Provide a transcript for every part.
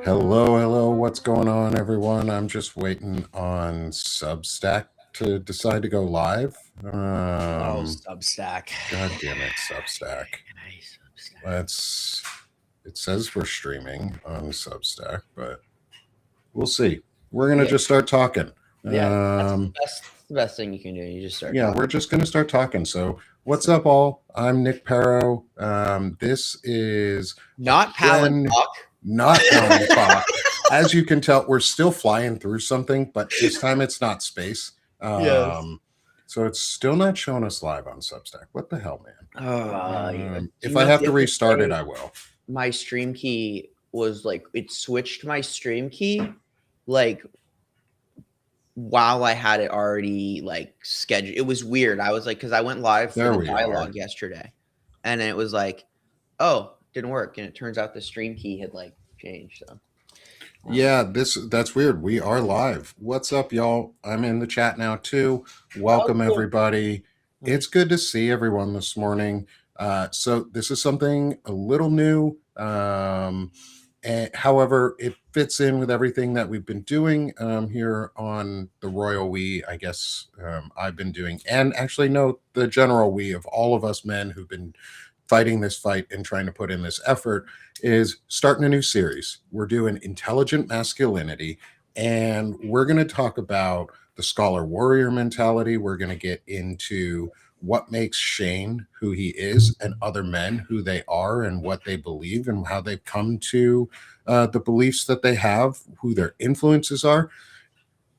Hello. What's going on, everyone? I'm just waiting on Substack to decide to go live. Oh, Substack. God damn it, Substack. Nice Substack. It says we're streaming on Substack, but we'll see. We're gonna just start talking. That's the best thing you can do. You just start. Yeah, talking. we're just gonna start talking. So, what's up, all? I'm Nick Paro. This is Not Palin talk. Not Palin talk. As you can tell, we're still flying through something, but this time it's not space. Yes. So it's still not showing us live on Substack. What the hell, man? If I have to restart it, I will. My stream key was like, it switched my stream key like while I had it already like scheduled. It was weird. I was like, because I went live for the dialogue yesterday, and it was like, oh, didn't work, and it turns out the stream key had like changed. So yeah, that's weird. We are live. What's up, y'all? I'm in the chat now too. Welcome, everybody. It's good to see everyone this morning. So this is something a little new. However, it fits in with everything that we've been doing here on the Royal We, I guess I've been doing. And actually, no, the general we of all of us men who've been fighting this fight and trying to put in this effort is starting a new series. We're doing Intelligent Masculinity, and we're going to talk about the scholar warrior mentality. We're going to get into what makes Shane who he is and other men who they are and what they believe and how they've come to the beliefs that they have, who their influences are.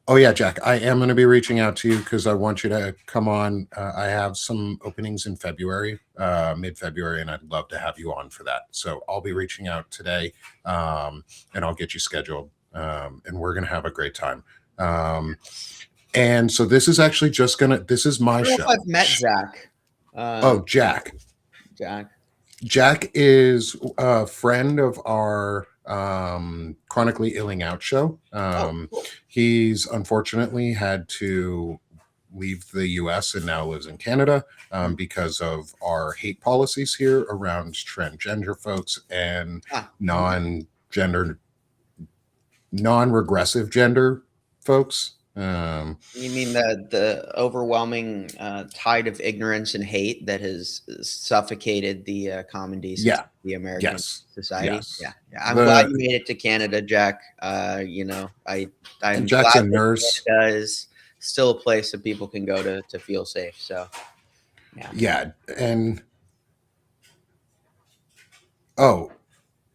Oh, yeah, Jack, I am going to be reaching out to you because I want you to come on. I have some openings in February, mid-February, and I'd love to have you on for that. So I'll be reaching out today, and I'll get you scheduled, and we're going to have a great time. And so this is actually just going to – this is my show. I've met Zach. Jack. Jack is a friend of our chronically illing out show. Cool. He's unfortunately had to leave the US and now lives in Canada because of our hate policies here around transgender folks and non-regressive gender folks. You mean the overwhelming tide of ignorance and hate that has suffocated the common decency of the American society? Yeah. I'm glad you made it to Canada, Jack. I'm Jack's glad a nurse. Canada is still a place that people can go to feel safe. So, yeah. And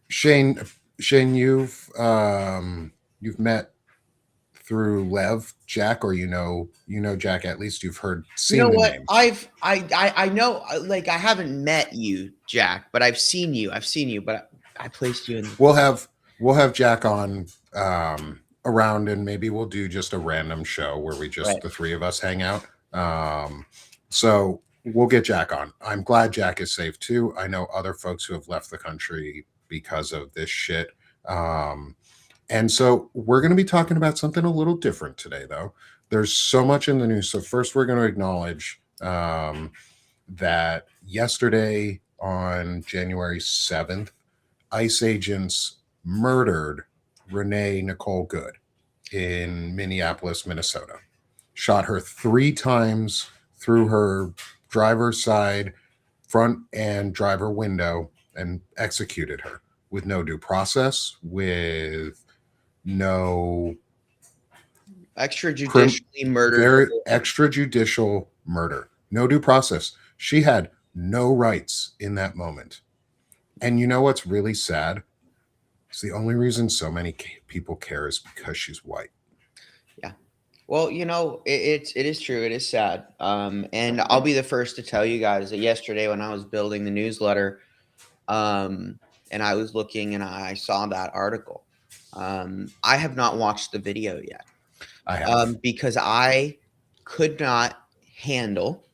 Shane, you've met through Lev, Jack, or you know Jack, at least you've seen the name. I know, like, I haven't met you, Jack, but I've seen you, but I placed you in. We'll have Jack on around, and maybe we'll do just a random show where we just the three of us hang out. So we'll get Jack on. I'm glad Jack is safe too. I know other folks who have left the country because of this shit. And so we're going to be talking about something a little different today, though. There's so much in the news. So first, we're going to acknowledge that yesterday on January 7th, ICE agents murdered Renee Nicole Good in Minneapolis, Minnesota. Shot her 3 times through her driver's side, front and driver window, and executed her with no due process, with no extrajudicially murder. Very extrajudicial murder. No due process. She had no rights in that moment. And you know what's really sad? It's the only reason so many people care is because she's white. Yeah. Well, it is true. It is sad. And I'll be the first to tell you guys that yesterday when I was building the newsletter, and I was looking and I saw that article. I have not watched the video yet. I have. Because I could not handle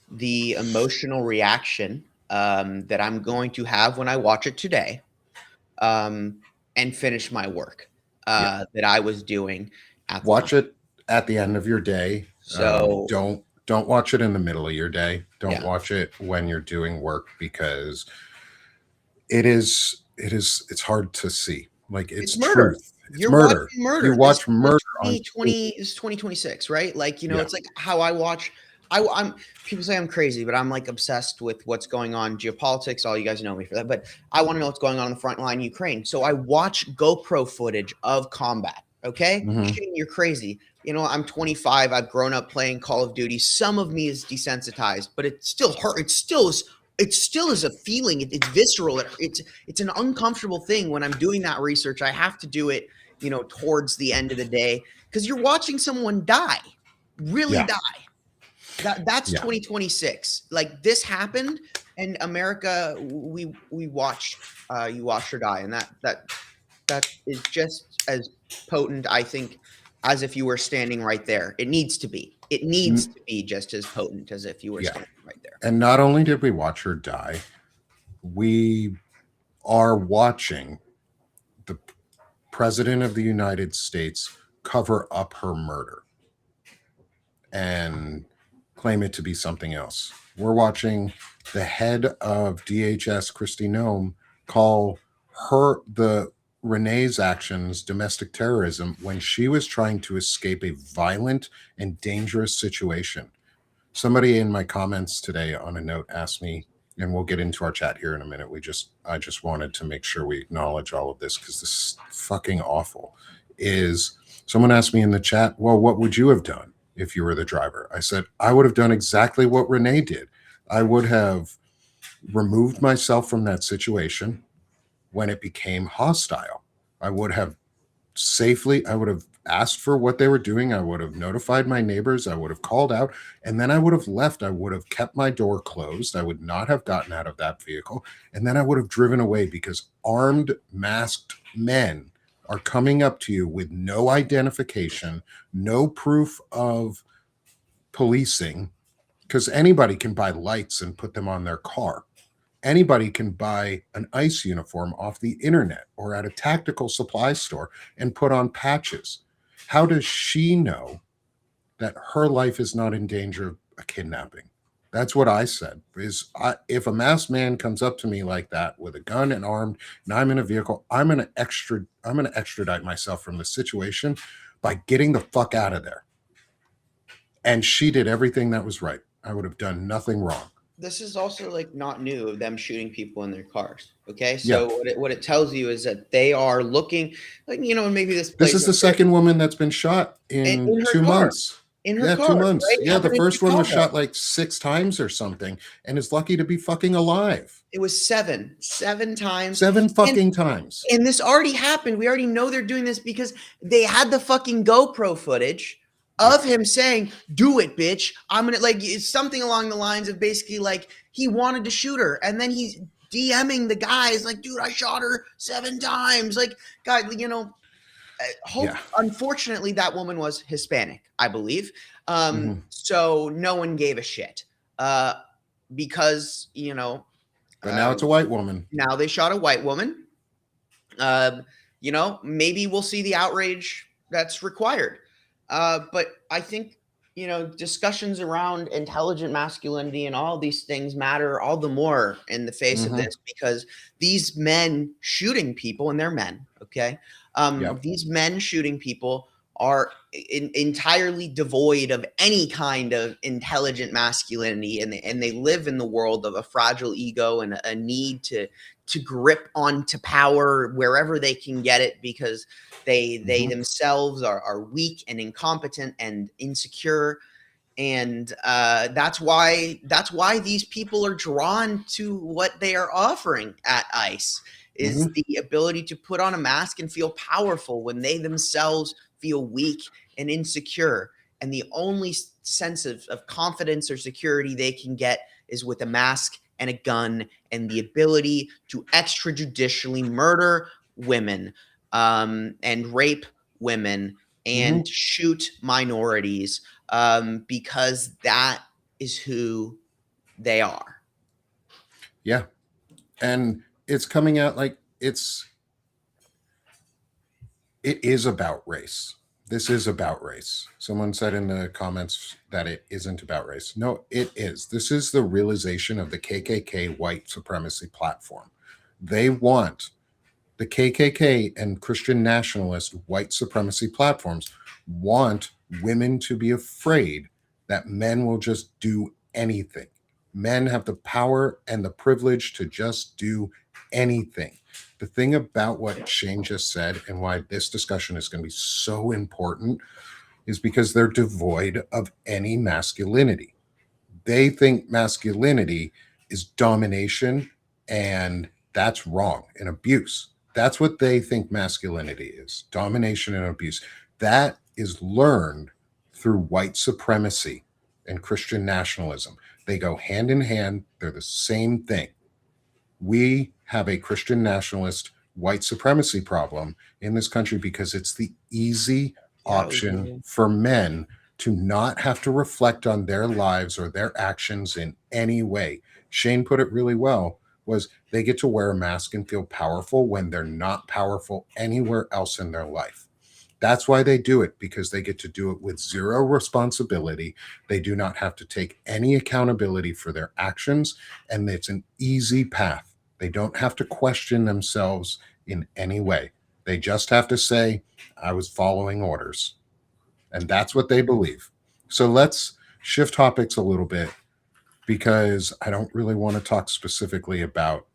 the emotional reaction that I'm going to have when I watch it today and finish my work that I was doing. Watch it at the end of your day. So don't watch it in the middle of your day. Don't watch it when you're doing work, because it's hard to see. Like, it's murder. truth. It's You're murder. watching murder. You watch murder on 2020 is 2026, right? Like, yeah. it's like how I watch. I'm people say I'm crazy, but I'm like obsessed with what's going on geopolitics. All you guys know me for that, but I want to know what's going on the front line in Ukraine. So I watch GoPro footage of combat. Okay, Mhm. Shane, you're crazy. I'm 25. I've grown up playing Call of Duty. Some of me is desensitized, but it still hurt. It still is a feeling. It's visceral. It's an uncomfortable thing when I'm doing that research. I have to do it, towards the end of the day, because you're watching someone die, really Yeah. die. That's Yeah. 2026. Like, this happened, and America, we watched you watched her die, and that is just as potent, I think, as if you were standing right there. It needs to be. It needs to be just as potent as if you were Yeah. standing right there. And not only did we watch her die, we are watching the president of the United States cover up her murder and claim it to be something else. We're watching the head of DHS, Kristi Noem, call the Renee's actions domestic terrorism when she was trying to escape a violent and dangerous situation. Somebody in my comments today on a note asked me, and we'll get into our chat here in a minute. I just wanted to make sure we acknowledge all of this because this is fucking awful. Is someone asked me in the chat, well, what would you have done if you were the driver? I said, I would have done exactly what Renee did. I would have removed myself from that situation when it became hostile. I would have asked for what they were doing. I would have notified my neighbors. I would have called out, and then I would have left. I would have kept my door closed. I would not have gotten out of that vehicle. And then I would have driven away because armed, masked men are coming up to you with no identification, no proof of policing, because anybody can buy lights and put them on their car. Anybody can buy an ICE uniform off the internet or at a tactical supply store and put on patches. How does she know that her life is not in danger of a kidnapping? That's what I said. If a masked man comes up to me like that with a gun and armed, and I'm in a vehicle, I'm going to extradite myself from the situation by getting the fuck out of there. And she did everything that was right. I would have done nothing wrong. This is also like not new of them shooting people in their cars. Okay, so what it tells you is that they are looking like, maybe this is the second woman that's been shot in her 2 car. months. In her Yeah, car, 2 months. right? Yeah, the Happened in first one was Chicago. shot like 6 times or something and is lucky to be fucking alive. It was seven times. 7 fucking times. And this already happened. We already know they're doing this because they had the fucking GoPro footage of him saying, "Do it, bitch. I'm gonna," like, it's something along the lines of basically like he wanted to shoot her, and then he's DMing the guys like, "Dude, I shot her 7 times." Like, God, unfortunately, that woman was Hispanic, I believe. So no one gave a shit because But now it's a white woman. Now they shot a white woman. Maybe we'll see the outrage that's required. But I think, discussions around intelligent masculinity and all these things matter all the more in the face of this, because these men shooting people, and they're men, okay? These men shooting people are entirely devoid of any kind of intelligent masculinity, and they live in the world of a fragile ego and a need to grip onto power wherever they can get it, because they themselves are weak and incompetent and insecure. And that's why these people are drawn to what they are offering at ICE, is the ability to put on a mask and feel powerful when they themselves feel weak and insecure. And the only sense of confidence or security they can get is with a mask and a gun and the ability to extrajudicially murder women and rape women and shoot minorities, because that is who they are. Yeah. And it's coming out like it is about race. This is about race. Someone said in the comments that it isn't about race. No, it is. This is the realization of the KKK white supremacy platform. They want The KKK and Christian nationalist white supremacy platforms want women to be afraid that men will just do anything. Men have the power and the privilege to just do anything. The thing about what Shane just said and why this discussion is going to be so important is because they're devoid of any masculinity. They think masculinity is domination, and that's wrong and abuse. That's what they think masculinity is, domination and abuse. That is learned through white supremacy and Christian nationalism. They go hand in hand, they're the same thing. We have a Christian nationalist white supremacy problem in this country because it's the easy Yeah, we option do. for men to not have to reflect on their lives or their actions in any way. Shane put it really well, was they get to wear a mask and feel powerful when they're not powerful anywhere else in their life. That's why they do it, because they get to do it with zero responsibility. They do not have to take any accountability for their actions, and it's an easy path. They don't have to question themselves in any way. They just have to say, I was following orders. And that's what they believe. So let's shift topics a little bit, because I don't really want to talk specifically about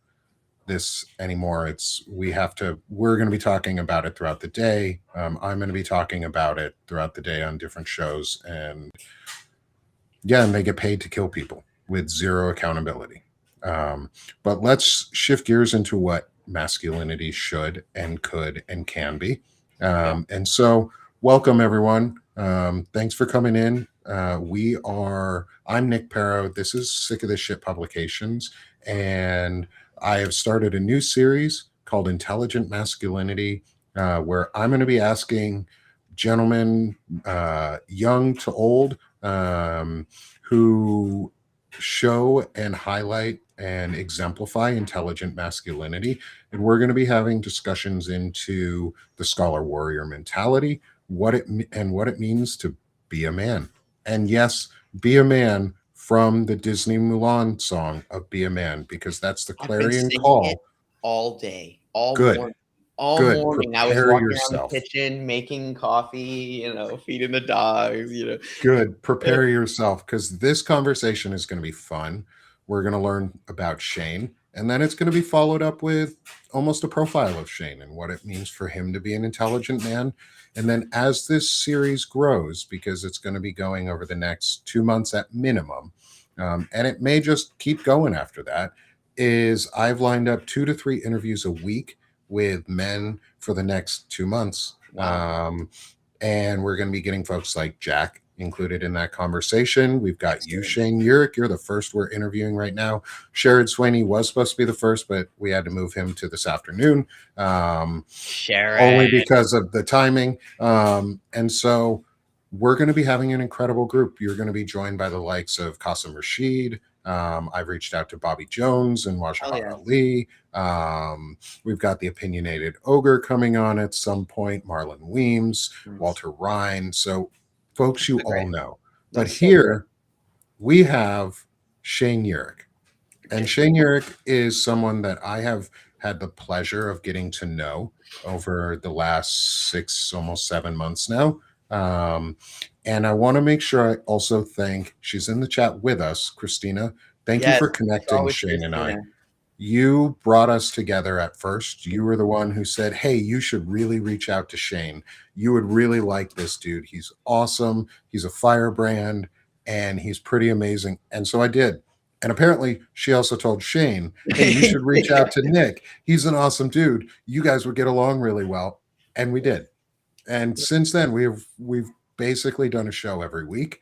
this anymore. We're going to be talking about it throughout the day. I'm going to be talking about it throughout the day on different shows. And yeah, and they get paid to kill people with zero accountability. But let's shift gears into what masculinity should and could and can be. Okay. And so, welcome everyone. Thanks for coming in. I'm Nick Paro. This is Sick of This Shit Publications. And I have started a new series called Intelligent Masculinity, where I'm going to be asking gentlemen, young to old, who show and highlight and exemplify intelligent masculinity. And we're going to be having discussions into the scholar warrior mentality, what it means to be a man. And yes, be a man from the Disney Mulan song of Be a Man, because that's the I've been clarion singing it call. all day, all Good, morning. All good. morning, I was Prepare walking around the yourself. kitchen, making coffee, feeding the dogs, Good. Prepare yourself, because this conversation is going to be fun. We're going to learn about Shane, and then it's going to be followed up with almost a profile of Shane and what it means for him to be an intelligent man. And then as this series grows, because it's going to be going over the next 2 months at minimum, and it may just keep going after that, is I've lined up 2 to 3 interviews a week with men for the next 2 months. Wow. And we're going to be getting folks like Jack included in that conversation. We've got you, Shane Yirak. You're the first we're interviewing right now. Sherrod Sweeney was supposed to be the first, but we had to move him to this afternoon, Sharon. only because of the timing. And so we're going to be having an incredible group. You're going to be joined by the likes of Qasim Rashid. I've reached out to Bobby Jones and Wajahar Ali. We've got the opinionated ogre coming on at some point, Marlon Weems, Walter Ryan. So folks you all know. But here we have Shane Yirak. And Shane Yirak is someone that I have had the pleasure of getting to know over the last 6, almost 7 months now. And I want to make sure I also thank, she's in the chat with us, Christina. Thank you for connecting Shane and I. You brought us together at first. You were the one who said, hey, you should really reach out to Shane. You would really like this dude. He's awesome. He's a firebrand and he's pretty amazing. And so I did. And apparently she also told Shane, hey, you should reach out to Nick. He's an awesome dude. You guys would get along really well. And we did. And since then, we've basically done a show every week.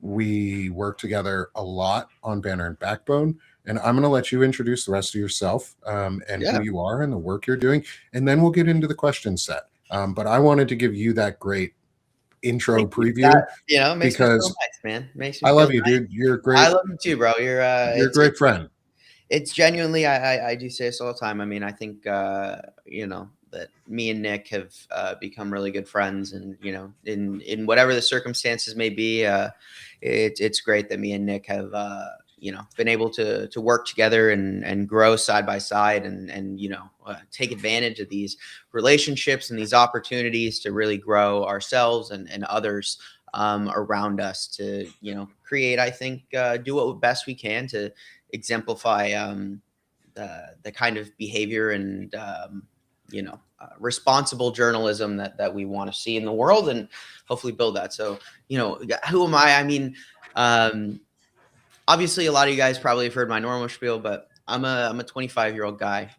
We work together a lot on Banner and Backbone. And I'm going to let you introduce the rest of yourself, and who you are and the work you're doing. And then we'll get into the question set. But I wanted to give you that great intro preview. That, makes me feel nice, man. Makes me I feel love you, nice. Dude. You're great. I love you too, bro. You're a great friend. It's genuinely, I do say this all the time. I mean, I think, that me and Nick have become really good friends, and, in whatever the circumstances may be, it's great that me and Nick have, been able to work together and grow side by side and take advantage of these relationships and these opportunities to really grow ourselves and others around us to create, I think, do what best we can to exemplify the kind of behavior and responsible journalism that we want to see in the world, and hopefully build that. So who am I? I mean, obviously a lot of you guys probably have heard my normal spiel, but I'm a 25-year-old guy.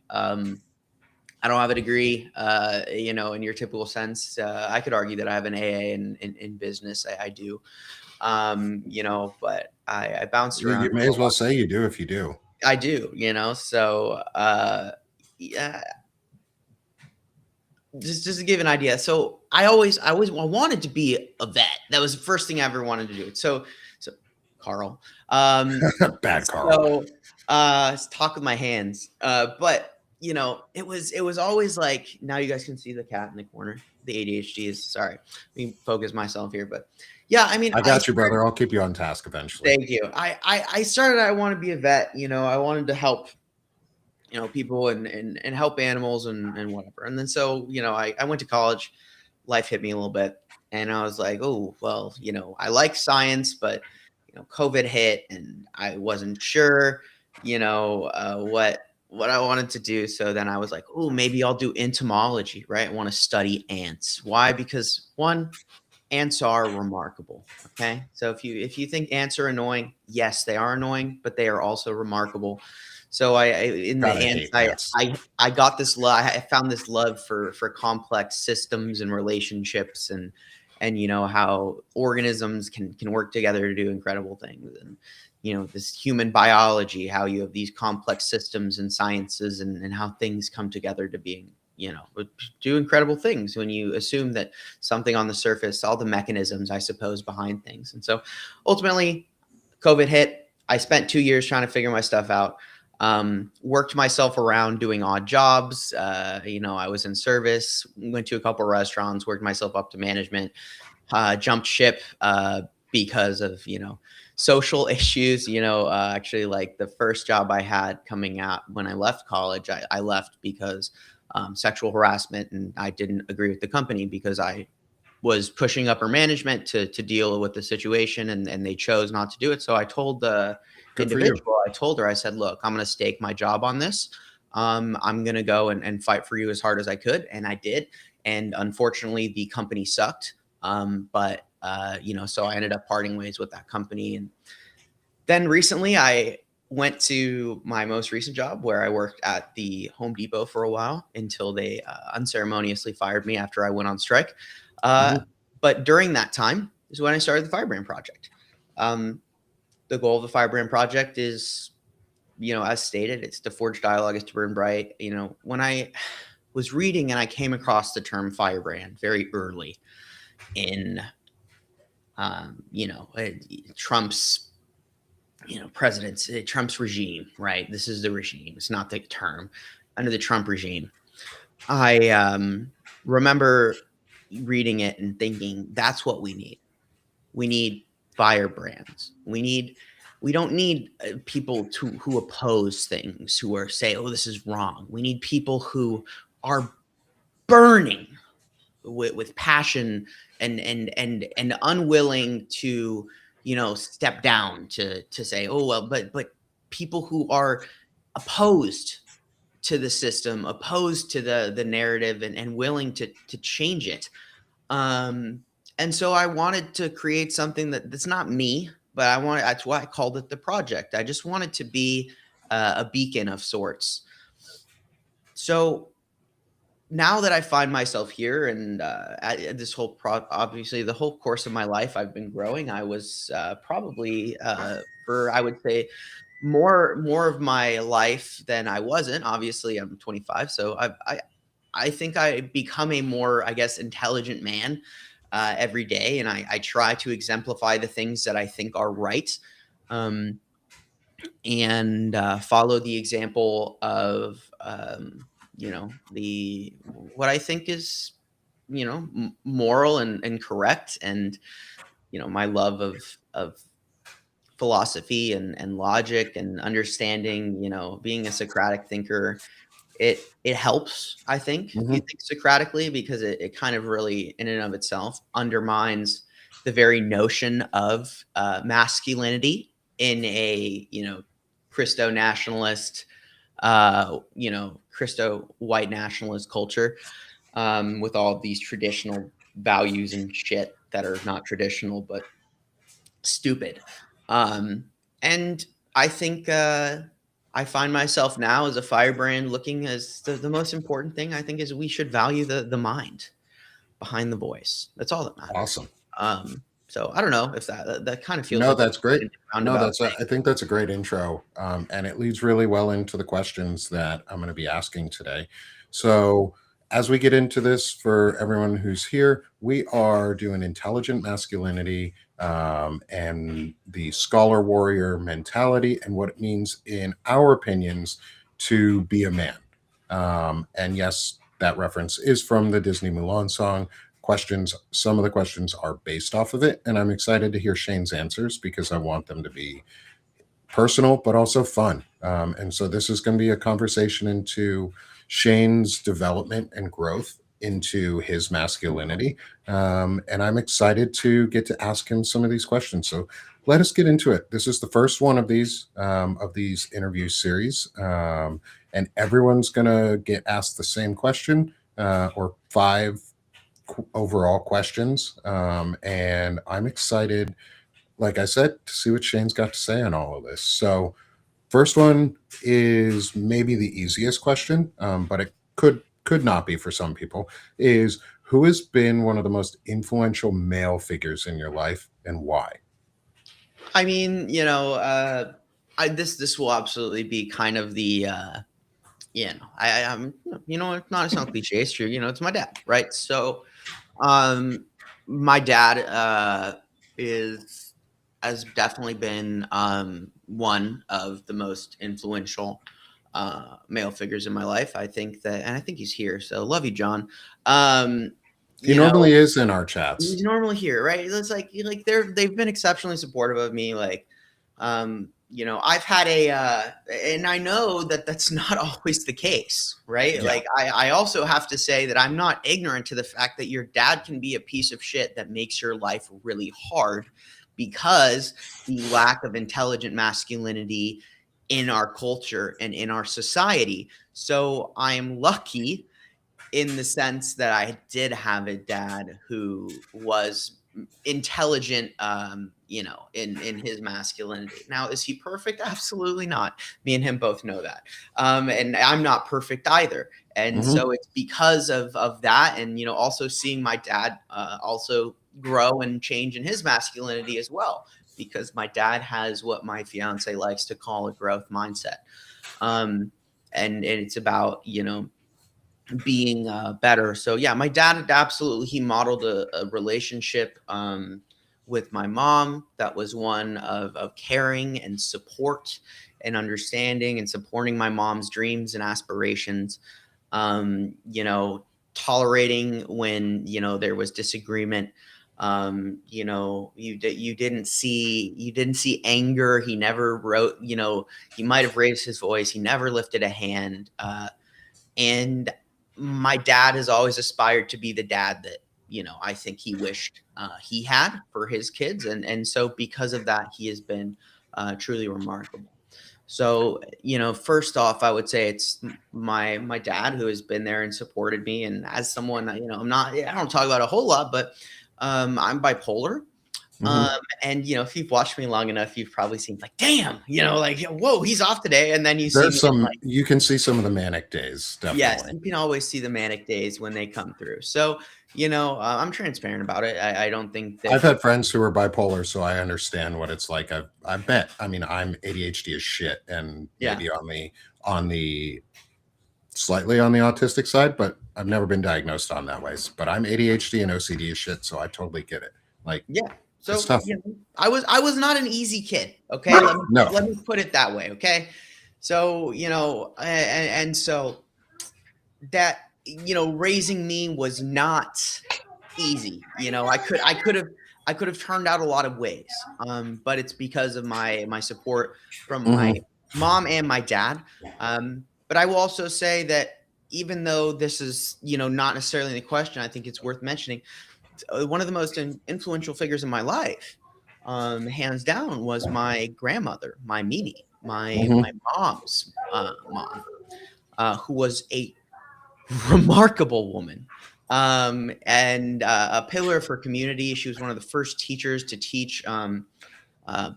I don't have a degree, in your typical sense. I could argue that I have an AA in business. I do, but I bounced You around. may as well say you do if you do. I do, so yeah. Just to give an idea. So I wanted to be a vet. That was the first thing I ever wanted to do. So Carl, Bad Carl. So talk with my hands. But it was always like, now you guys can see the cat in the corner. The ADHD is, sorry, let me focus myself here. But yeah, I mean, I got you, brother. I'll keep you on task eventually. Thank you. I started, I want to be a vet. I wanted to help people and help animals and whatever. And then so I went to college. Life hit me a little bit, and I was like, oh well, I like science, but COVID hit, and I wasn't sure what I wanted to do. So then I was like, oh, maybe I'll do entomology, right? I want to study ants. Why? Because one, ants are remarkable. Okay, so if you think ants are annoying, yes, they are annoying, but they are also remarkable. So in the ants, I got this love. I found this love for complex systems and relationships, and how organisms can work together to do incredible things, and this human biology, how you have these complex systems and sciences, and how things come together to being do incredible things when you assume that something on the surface, all the mechanisms, I suppose, behind things. And so ultimately, COVID hit. I spent 2 years trying to figure my stuff out. Worked myself around doing odd jobs. I was in service, went to a couple of restaurants, worked myself up to management, jumped ship because of, social issues. Actually, like the first job I had coming out when I left college, I left because sexual harassment, and I didn't agree with the company because I was pushing upper management to deal with the situation, and they chose not to do it. So I told the individual, I said, look, I'm going to stake my job on this. I'm going to go and fight for you as hard as I could. And I did. And unfortunately, the company sucked. But so I ended up parting ways with that company. And then recently I went to my most recent job, where I worked at the Home Depot for a while until they unceremoniously fired me after I went on strike. But during that time is when I started the Firebrand Project. The goal of the Firebrand Project is, as stated, it's to forge dialogue, it's to burn bright. When I was reading and I came across the term firebrand very early in, Trump's, Trump's regime, right? This is the regime. It's not the term. Under the Trump regime, I remember reading it and thinking, that's what we need. We need firebrands. We don't need people who oppose things, who are say, oh, this is wrong. We need people who are burning with passion and unwilling to step down to say, oh well, but people who are opposed to the system, opposed to the narrative, and willing to change it. And so I wanted to create something that's not me, but that's why I called it the project. I just wanted to be a beacon of sorts. So now that I find myself here, and at this whole obviously the whole course of my life, I've been growing. I was probably for, I would say, more of my life than I wasn't. Obviously, I'm 25, so I think I become a more, I guess, intelligent man every day, and I try to exemplify the things that I think are right, and follow the example of the what I think is moral and correct, and my love of philosophy and logic and understanding, being a Socratic thinker, it helps, I think, if you Hmm. think Socratically, because it kind of really, in and of itself, undermines the very notion of masculinity in a Christo nationalist, Christo white nationalist culture, with all of these traditional values and shit that are not traditional but stupid. Um, and I think I find myself now as a firebrand looking as the most important thing I think is we should value the mind behind the voice. That's all that matters. Awesome. So I don't know if that kind of feels No, like a that's great. No, roundabout that's thing. I think that's a great intro, and it leads really well into the questions that I'm going to be asking today. So, as we get into this, for everyone who's here, we are doing intelligent masculinity, and the scholar warrior mentality, and what it means, in our opinions, to be a man. And yes, that reference is from the Disney Mulan song. Some of the questions are based off of it, and I'm excited to hear Shane's answers because I want them to be personal but also fun. And so this is going to be a conversation into Shane's development and growth into his masculinity. And I'm excited to get to ask him some of these questions. So let us get into it. This is the first one of these interview series, and everyone's going to get asked the same question, or five overall questions. And I'm excited, like I said, to see what Shane's got to say on all of this. So, first one is maybe the easiest question, but it could not be for some people. Is who has been one of the most influential male figures in your life, and why? I mean, this will absolutely be kind of the I'm it's not to sound cliche, it's true. It's my dad, right? So Um, my dad is has definitely been one of the most influential male figures in my life. I think that, and I think he's here. So love you, John. Um, He you know, normally is in our he's chats. normally here, right? It's like they've been exceptionally supportive of me. Like, I've had and I know that that's not always the case, right? Yeah. Like, I also have to say that I'm not ignorant to the fact that your dad can be a piece of shit that makes your life really hard because the lack of intelligent masculinity in our culture and in our society. So I am lucky in the sense that I did have a dad who was intelligent, in his masculinity. Now, is he perfect? Absolutely not. Me and him both know that. And I'm not perfect either. And Hmm. so it's because of that, and also seeing my dad also grow and change in his masculinity as well, because my dad has what my fiance likes to call a growth mindset. Um, and it's about being better. So yeah, my dad absolutely, he modeled a relationship with my mom that was one of caring and support and understanding and supporting my mom's dreams and aspirations. Um, you know, Tolerating when there was disagreement. You didn't see anger. He never wrote. He might have raised his voice. He never lifted a hand. And my dad has always aspired to be the dad that I think he wished he had for his kids, and so because of that, he has been truly remarkable. So first off, I would say it's my dad who has been there and supported me, and as someone I don't talk about a whole lot, but I'm bipolar. Hmm. Um, and if you've watched me long enough, you've probably seen like, damn, like, whoa, he's off today, and then you see There's me in some, like. you can see some of the manic days, Yes, definitely. you can always see the manic days when they come through. So, I'm transparent about it. I don't think I've that. had friends who are bipolar, so I understand what it's like. I bet. I mean, I'm ADHD as shit, and Yeah, maybe on the slightly on the autistic side, but I've never been diagnosed on that way. But I'm ADHD and OCD as shit, so I totally get it. Like, yeah. it's So, tough. I was not an easy kid. Okay, let me No. let me put it that way. Okay, so and so that raising me was not easy. I could have I could have turned out a lot of ways. But it's because of my support from my Hmm. mom and my dad. But I will also say that even though this is, not necessarily the question, I think it's worth mentioning. One of the most influential figures in my life, hands down, was my grandmother, my Mimi, my Hmm. mom's mom, who was a remarkable woman, and a pillar of her community. She was one of the first teachers to teach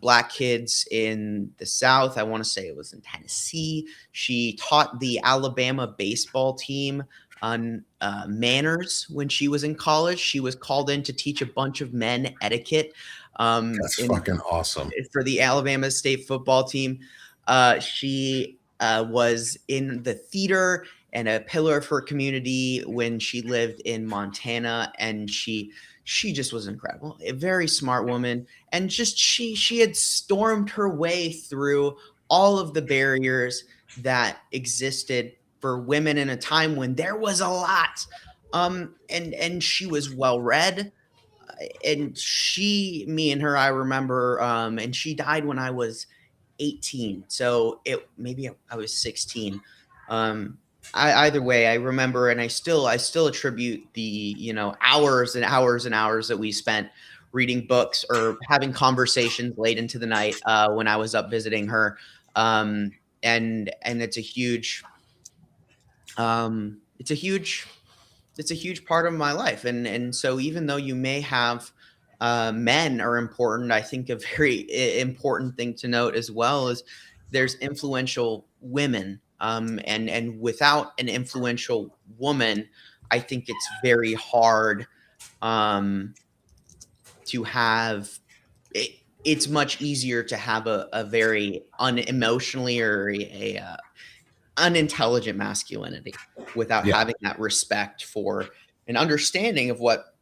Black kids in the South. I want to say it was in Tennessee. She taught the Alabama baseball team on manners when she was in college. She was called in to teach a bunch of men etiquette That's in fucking awesome. for the Alabama state football team. She was in the theater and a pillar of her community when she lived in Montana, and she just was incredible. A very smart woman, and just she had stormed her way through all of the barriers that existed for women in a time when there was a lot. And she was well read, and me and her, I remember, and she died when I was 18. So maybe I was 16. Um, Either way, I remember, and I still attribute the, hours and hours and hours that we spent reading books or having conversations late into the night when I was up visiting her. And it's a huge it's a huge part of my life. And so even though you may have men are important, I think a very important thing to note as well is there's influential women, and without an influential woman, I think it's very hard um, to have it, it's much easier to have a very unemotionally or unintelligent masculinity without Yeah. having that respect for an understanding of what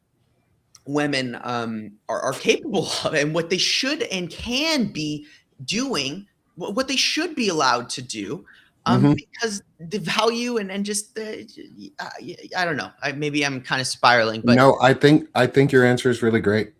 women are capable of and what they should and can be doing, what they should be allowed to do. Hmm. Because the value and just I don't know. Maybe I'm kind of spiraling, but No, I think your answer is really great.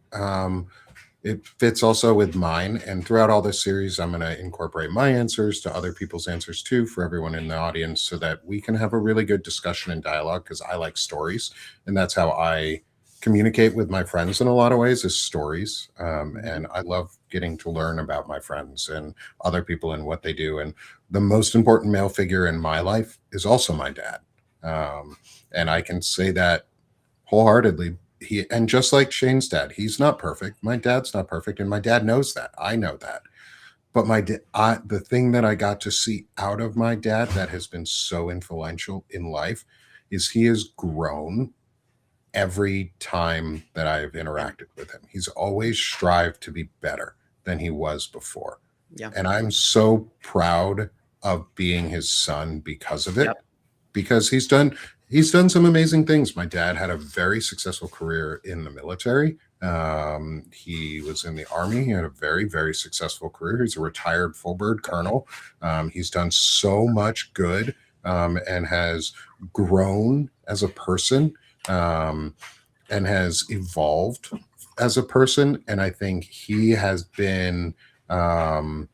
It fits also with mine. And throughout all this series, I'm going to incorporate my answers to other people's answers too for everyone in the audience so that we can have a really good discussion and dialogue because I like stories. And that's how I communicate with my friends in a lot of ways is stories. And I love getting to learn about my friends and other people and what they do. And the most important male figure in my life is also my dad. Um, and I can say that wholeheartedly. And just like Shane's dad, he's not perfect. My dad's not perfect, and my dad knows that. I know that. But the thing that I got to see out of my dad that has been so influential in life is he has grown every time that I've yeah, interacted with him. He's always strived to be better than he was before. yeah, And I'm so proud of being his son because of it yep, because he's done some amazing things. My dad had a very successful career in the military. He was in the army. He had a very, very successful career. He's a retired full bird colonel. He's done so much good and has grown as a person and has evolved as a person. And I think um,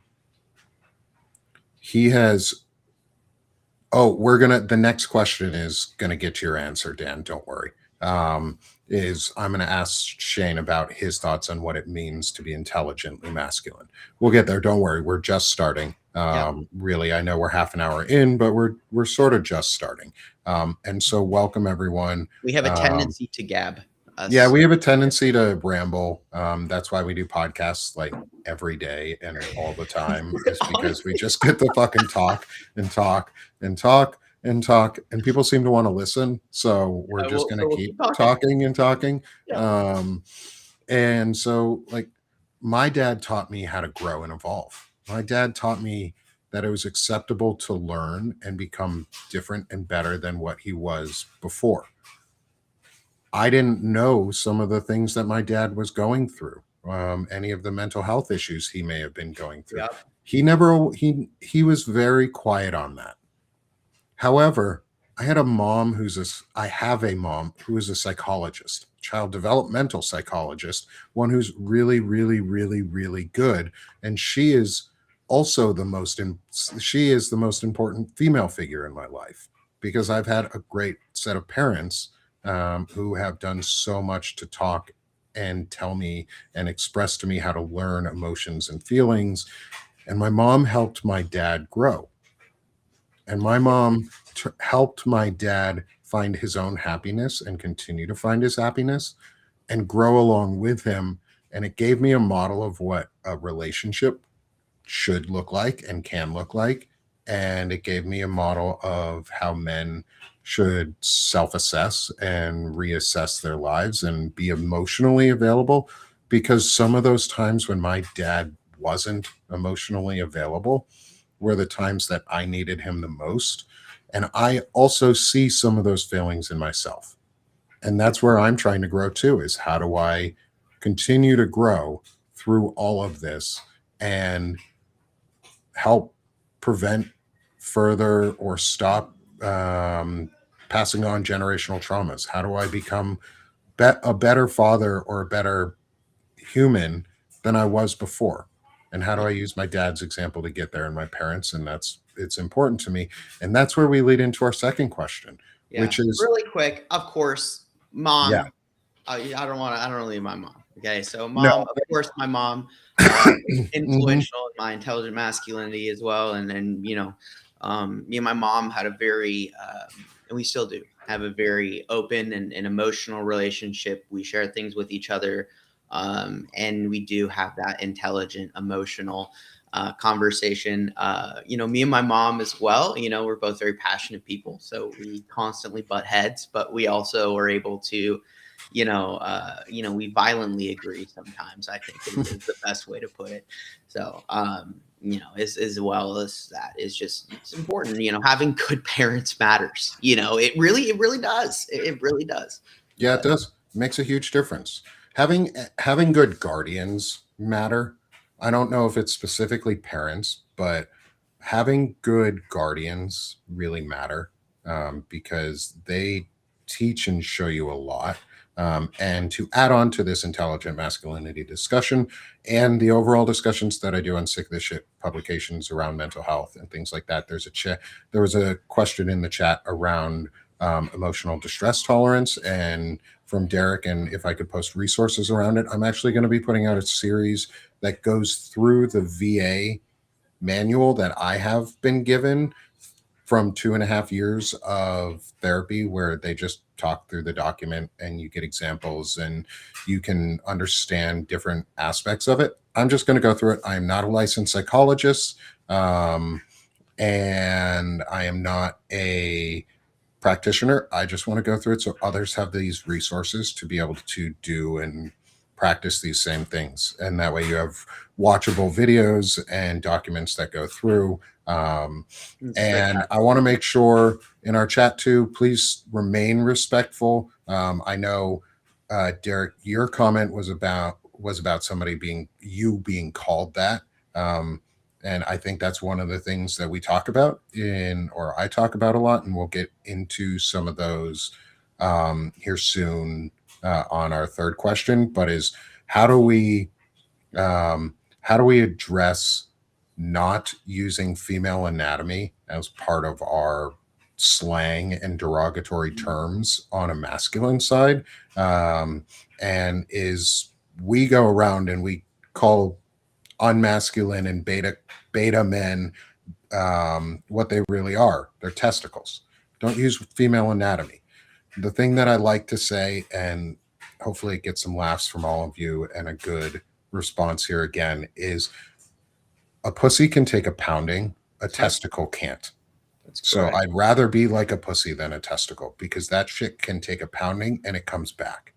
he has Oh, the next question is gonna get to your answer, Dan. Don't worry. Is I'm gonna ask Shane about his thoughts on what it means to be intelligently masculine. We'll get there. Don't worry. We're just starting. yep. Really, I know we're half an hour in, but we're sort of just starting. And so welcome everyone. We have a Um, tendency to gab yeah, us. we have a tendency to ramble. That's why we do podcasts like every day and all the time, is because we Honestly, just get to fucking talk and talk and talk and talk, and people seem to want to listen. So we're just gonna we'll keep keep talking. talking and talking. Yeah. Um, and so, like, my dad taught me how to grow and evolve. My dad taught me that it was acceptable to learn and become different and better than what he was before. I didn't know some of the things that my dad was going through, any of the mental health issues he may have been going through. Yep. He never he was very quiet on that. However, I had a mom I have a mom who is a psychologist, child developmental psychologist, one who's really, really, really, really good. And she is also she is the most important female figure in my life because I've had a great set of parents who have done so much to talk and tell me and express to me how to learn emotions and feelings. And my mom helped my dad grow, and my mom helped my dad find his own happiness and continue to find his happiness and grow along with him. And it gave me a model of what a relationship should look like and can look like. And it gave me a model of how men should self assess and reassess their lives and be emotionally available. Because some of those times when my dad wasn't emotionally available were the times that I needed him the most. And I also see some of those failings in myself. And that's where I'm trying to grow too, is how do I continue to grow through all of this and help prevent further or stop passing on generational traumas? How do I become a better father or a better human than I was before? And how do I use my dad's example to get there, and my parents? And it's important to me. And that's where we lead into our second question, Yeah. which is, Really quick, of course, yeah, mom. I don't want to. I don't leave my mom. Okay, so no, mom, of course, my mom, mhm, influential in my intelligent masculinity as well, and me and my mom had a very, and we still do have a very open and emotional relationship. We share things with each other, and we do have that intelligent, emotional conversation. Me and my mom as well. We're both very passionate people, so we constantly butt heads, but we also are able to we violently agree sometimes, I think is the best way to put it. So, as well as that is just, it's important, having good parents matters, it really does. It really does. yeah, it But does. It makes a huge difference. Having good guardians matter. I don't know if it's specifically parents, but having good guardians really matter because they teach and show you a lot. And to add on to this intelligent masculinity discussion and the overall discussions that I do on Sick This Shit publications around mental health and things like that, there was a question in the chat around emotional distress tolerance, and from Derek, and if I could post resources around it. I'm actually going to be putting out a series that goes through the VA manual that I have been given from 2.5 years of therapy, where they just talk through the document and you get examples and you can understand different aspects of it. I'm just going to go through it. I'm not a licensed psychologist, and I am not a practitioner. I just want to go through it so others have these resources to be able to do and practice these same things. And that way you have watchable videos and documents that go through. it's And I spectacular. want to make sure in our chat too, please remain respectful. I know, Derek, your comment was about somebody being called that. Um, and I think that's one of the things that we talk about or I talk about a lot, and we'll get into some of those here soon on our third question. But is how do we how do we address not using female anatomy as part of our slang and derogatory terms on a masculine side? Um, and is we go around and we call unmasculine and beta men what they really are. They're testicles. Don't use female anatomy. The thing that I like to say, and hopefully it gets some laughs from all of you and a good response here again, is a pussy can take a pounding, a Yep, testicle can't. that's So correct. I'd rather be like a pussy than a testicle because that shit can take a pounding and it comes back.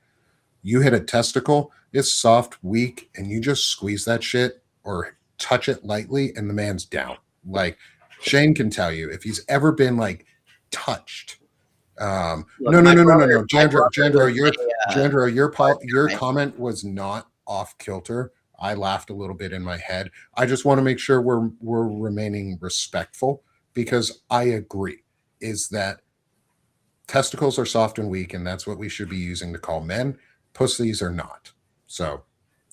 You hit a testicle, it's soft, weak, and you just squeeze that shit or touch it lightly, and the man's down. Like Shane can tell you if he's ever been like touched. Look, No, no, my no, no, no, brother, no. my brother was Jandro, hard your guy. comment was not off kilter. I laughed a little bit in my head. I just want to make sure we're remaining respectful because I agree. Is that testicles are soft and weak, and that's what we should be using to call men. Pussies are not. So,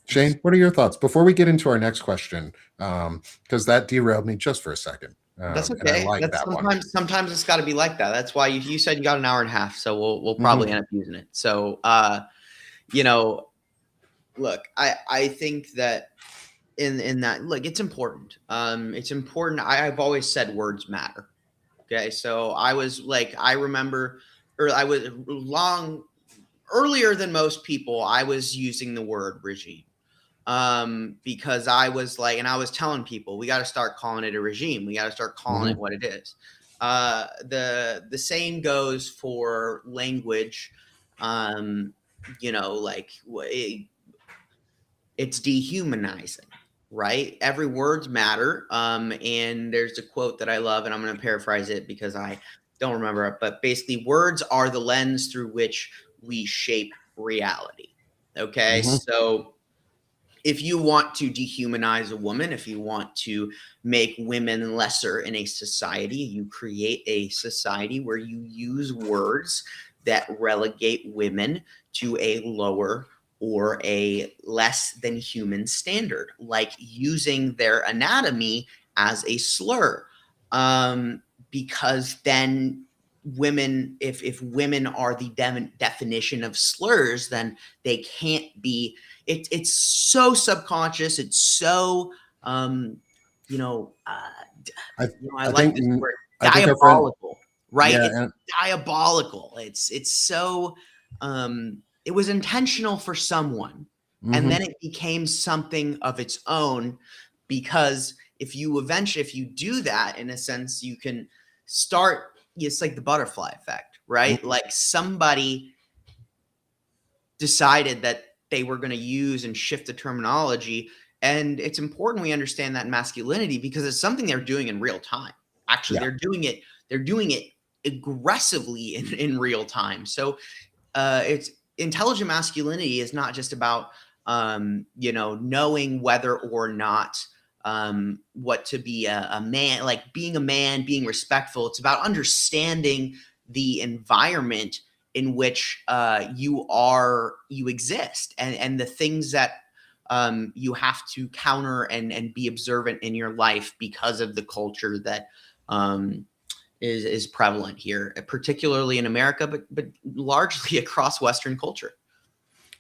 Shane, what are your thoughts before we get into our next question? Because that derailed me just for a second, That's and I okay. like That's that one. sometimes it's got to be like that. That's why you said you got an hour and a half, so we'll probably end up using it. So, you know, look, I think that in that, look, it's important. It's important. I've always said words matter. Okay, so I remember, or I was long earlier than most people. I was using the word regime, because I was like, and I was telling people, we got to start calling it a regime. We got to start calling it what it is. The same goes for language. Like it's dehumanizing, right? Every word's matter. And there's a quote that I love, and I'm going to paraphrase it because I don't remember it, but basically, words are the lens through which we shape reality. Okay, Mm-hmm. so if you want to dehumanize a woman, if you want to make women lesser in a society, you create a society where you use words that relegate women to a lower or a less than human standard, like using their anatomy as a slur. Because then women, if women are the definition of slurs, then they can't be. It's so subconscious. It's so you know, uh, I I I like think this word, I think our friend, diabolical, right? yeah, It's and diabolical. It's so it was intentional for someone, and mhm. then it became something of its own, because if you do that, in a sense, you can start. It's like the butterfly effect, right? Mhm. Like somebody decided that they were going to use and shift the terminology. And it's important we understand that in masculinity, because it's something they're doing in real time. Actually, Yeah, they're doing it aggressively in real time. So it's intelligent masculinity is not just about knowing whether or not what to be a man, like being a man, being respectful. It's about understanding the environment in which you exist, and the things that you have to counter and be observant in your life because of the culture that um, is prevalent here, particularly in America, but largely across Western culture.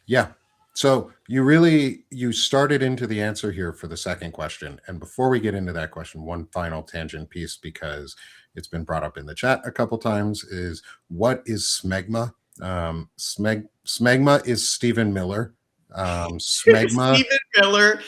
yeah. So you started into the answer here for the second question, and before we get into that question, one final tangent piece, because it's been brought up in the chat a couple times, is what is smegma? Smegma is Stephen Miller. Smegma. Stephen Miller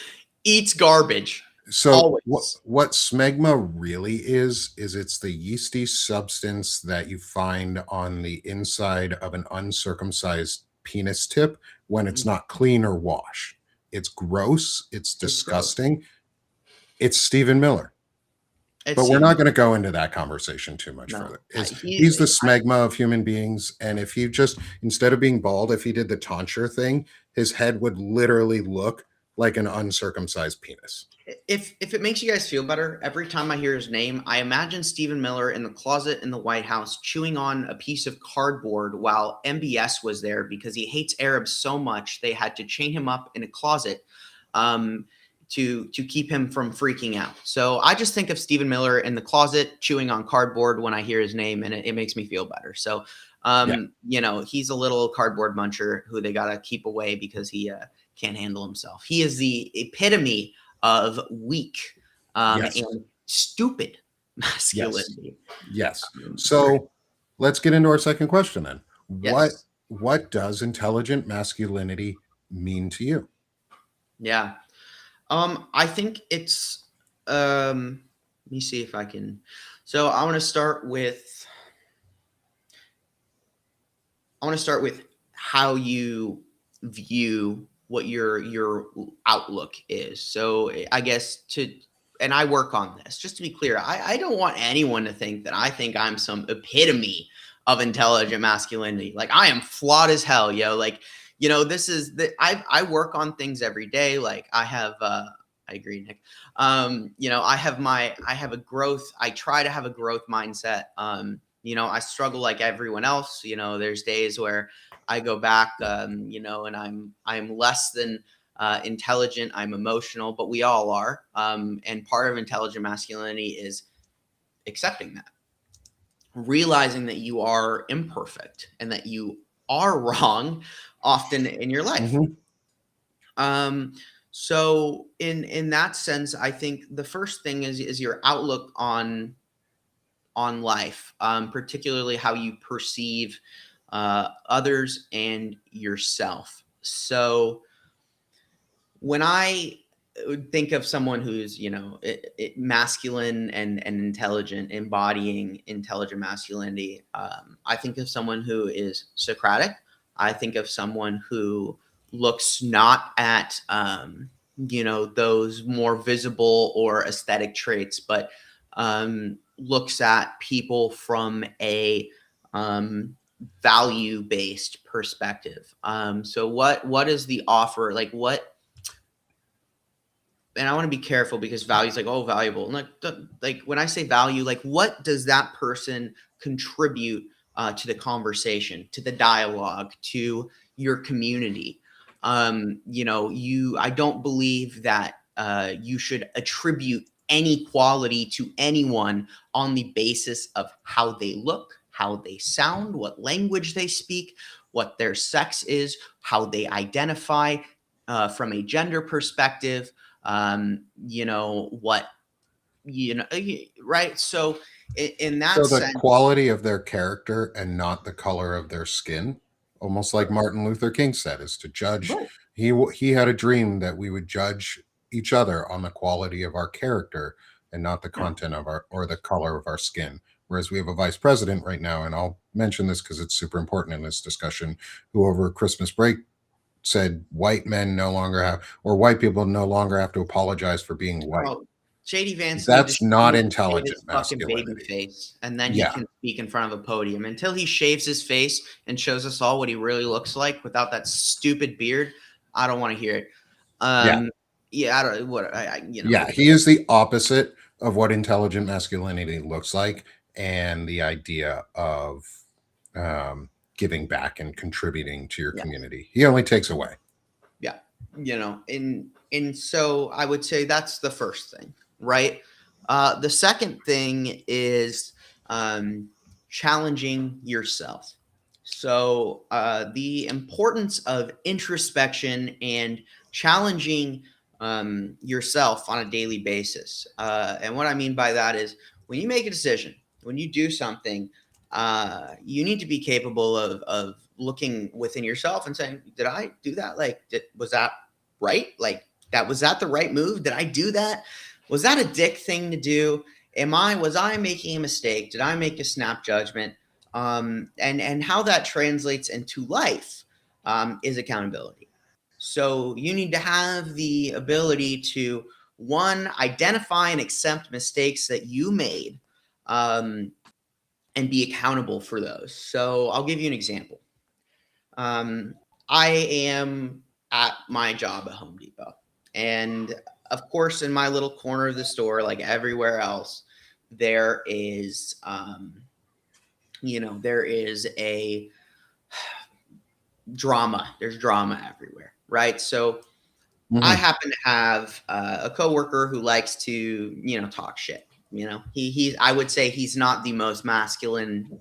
eats garbage So always. what smegma really is it's the yeasty substance that you find on the inside of an uncircumcised penis tip when it's not clean or washed. It's gross, it's It's gross. disgusting. It's Stephen Miller. It's But we're Stephen not going to Miller. go into that conversation too much No, further. Is he's he's the smegma of human beings, and if he just, instead of being bald, if he did the tonsure thing, his head would literally look like an uncircumcised penis. if it makes you guys feel better, every time I hear his name, I imagine Stephen Miller in the closet in the White House chewing on a piece of cardboard while MBS was there, because he hates Arabs so much they had to chain him up in a closet um, to keep him from freaking out. So I just think of Stephen Miller in the closet chewing on cardboard when I hear his name, and it makes me feel better. So Yeah. he's a little cardboard muncher who they got to keep away because he can't handle himself. He is the epitome of weak Yes. and stupid Yes. masculinity. Yes. Right. So let's get into our second question then. Yes. What does intelligent masculinity mean to you? Yeah. I think it's let me see if I can. So I want to start with how you view what your outlook is. So I guess and I work on this. Just to be clear, I don't want anyone to think that I think I'm some epitome of intelligent masculinity. Like I am flawed as hell, yo. Like, this is the I work on things every day. Like I have I agree, Nick. I have a growth. I try to have a growth mindset. I struggle like everyone else. There's days where I go back, and I'm less than intelligent. I'm emotional, but we all are. And part of intelligent masculinity is accepting that, realizing that you are imperfect and that you are wrong often in your life. Mhm. Um, so in that sense, I think the first thing is your outlook on life, particularly how you perceive others and yourself. So when I think of someone who's masculine and intelligent, embodying intelligent masculinity, I think of someone who is Socratic. I think of someone who looks not at those more visible or aesthetic traits, but looks at people from a value based perspective. So what is the offer, like what, and I want to be careful because value is like, oh, valuable. And like when I say value, like what does that person contribute to the conversation, to the dialogue, to your community? I don't believe that you should attribute any quality to anyone on the basis of how they look, how they sound, what language they speak, what their sex is, how they identify from a gender perspective, what, right? So in that So the sense, quality of their character and not the color of their skin, almost like Martin Luther King said, is to judge. right. He had a dream that we would judge each other on the quality of our character and not the Yeah. content of our or the color of our skin. Whereas we have a vice president right now, and I'll mention this because it's super important in this discussion, who over Christmas break said white men no longer have, or white people no longer have to apologize for being white. Oh, JD Vance That's not needs to shave intelligent his fucking baby masculinity. face, and then he Yeah, can speak in front of a podium. Until he shaves his face and shows us all what he really looks like without that stupid beard, I don't want to hear it. yeah. Yeah, I don't what I Yeah, he is the opposite of what intelligent masculinity looks like, and the idea of um, giving back and contributing to your yeah. community. He only takes away. Yeah. And so I would say that's the first thing, right? The second thing is um, challenging yourself. So the importance of introspection and challenging yourself on a daily basis. And what I mean by that is when you make a decision, when you do something, you need to be capable of looking within yourself and saying, did I do that? Like, was that right? Like, was that the right move? Did I do that? Was that a dick thing to do? Was I making a mistake? Did I make a snap judgment? And how that translates into life is accountability. So you need to have the ability to, one, identify and accept mistakes that you made, um, and be accountable for those. So I'll give you an example. Um, I am at my job at Home Depot. And of course, in my little corner of the store, like everywhere else, there is, there is a drama. There's drama everywhere, right? So I Mhm. happen to have a coworker who likes to, talk shit. I would say he's not the most masculine.